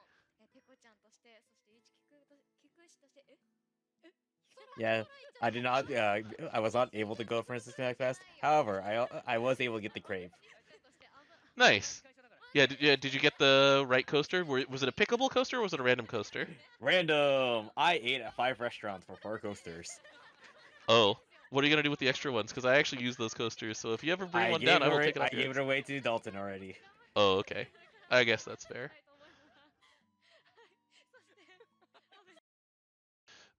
Yeah, I did not. I was not able to go for Princess Connect Fest. However, I was able to get the crave. Nice. Yeah, did you get the right coaster? Was it a pickable coaster or was it a random coaster? Random. I ate at 5 restaurants for 4 coasters. Oh, what are you gonna do with the extra ones? Because I actually use those coasters, so if you ever bring I one down, gave it I will away. take it I off your gave it hands. away to Dalton already. Oh, okay. I guess that's fair.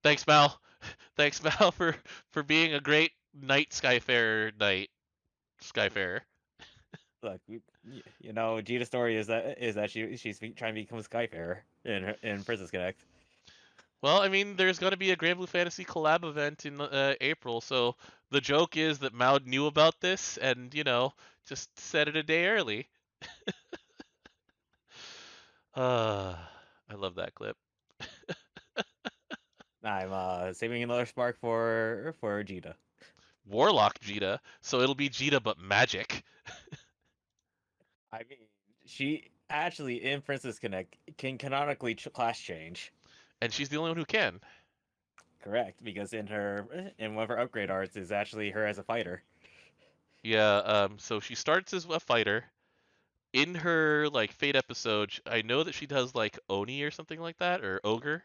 Thanks, Mal. Thanks, Mal, for being a great night Skyfarer night Skyfarer. Look, Gita's story is that she's trying to become a Skyfarer in Princess Connect. Well, I mean, there's gonna be a Granblue Fantasy collab event in April, so the joke is that Mal knew about this and just set it a day early. Uh, I love that clip. I'm saving another spark for Gita. Warlock Jita, so it'll be Jita but magic. I mean, she actually in Princess Connect can canonically class change. And she's the only one who can. Correct, because in one of her upgrade arts is actually her as a fighter. Yeah, so she starts as a fighter. In her like Fate episode, I know that she does like Oni or something like that, or Ogre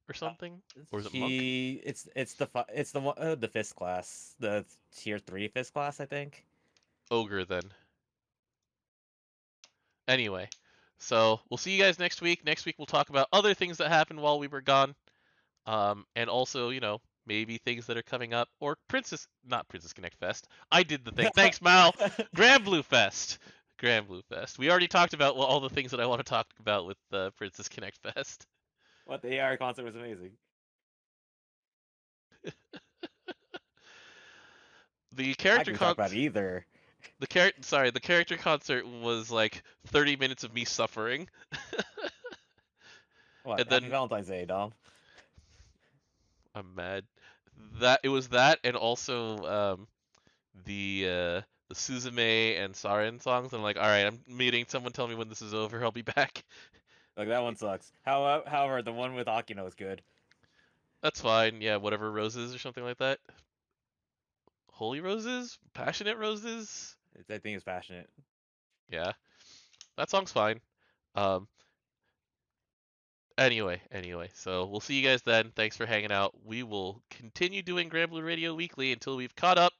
or Uh, something, or is it Monk? the fist class, the tier 3 fist class, I think. Ogre then. Anyway, so we'll see you guys next week. Next week we'll talk about other things that happened while we were gone, and also maybe things that are coming up or not Princess Connect Fest. I did the thing. Thanks, Mal. Granblue Fest. Granblue Fest. We already talked about all the things that I want to talk about with Princess Connect Fest. What the AR concert was amazing. The I character can talk con about either. the character concert was like 30 minutes of me suffering. What? And Happy then Valentine's Day, Dom. I'm mad that it was that, and also the Suzume and Saren songs. I'm like, all right, I'm meeting. Someone tell me when this is over. I'll be back. Like that one sucks. However, the one with Akino is good. That's fine. Yeah, whatever roses or something like that. Holy roses, passionate roses. I think it's passionate. Yeah, that song's fine. Um, anyway, so we'll see you guys then. Thanks for hanging out. We will continue doing Granblue Radio Weekly until we've caught up,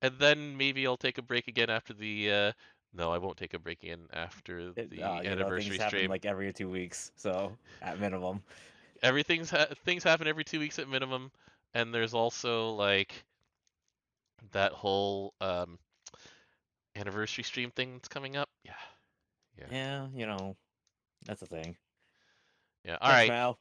and then maybe I'll take a break again after the. No, I won't take a break again after the Things anniversary happen stream. like every 2 weeks, so at minimum. Things happen every 2 weeks at minimum, and there's also like that whole anniversary stream thing that's coming up. Yeah, yeah, Yeah, that's the thing. yeah. All Thanks, right. Mal.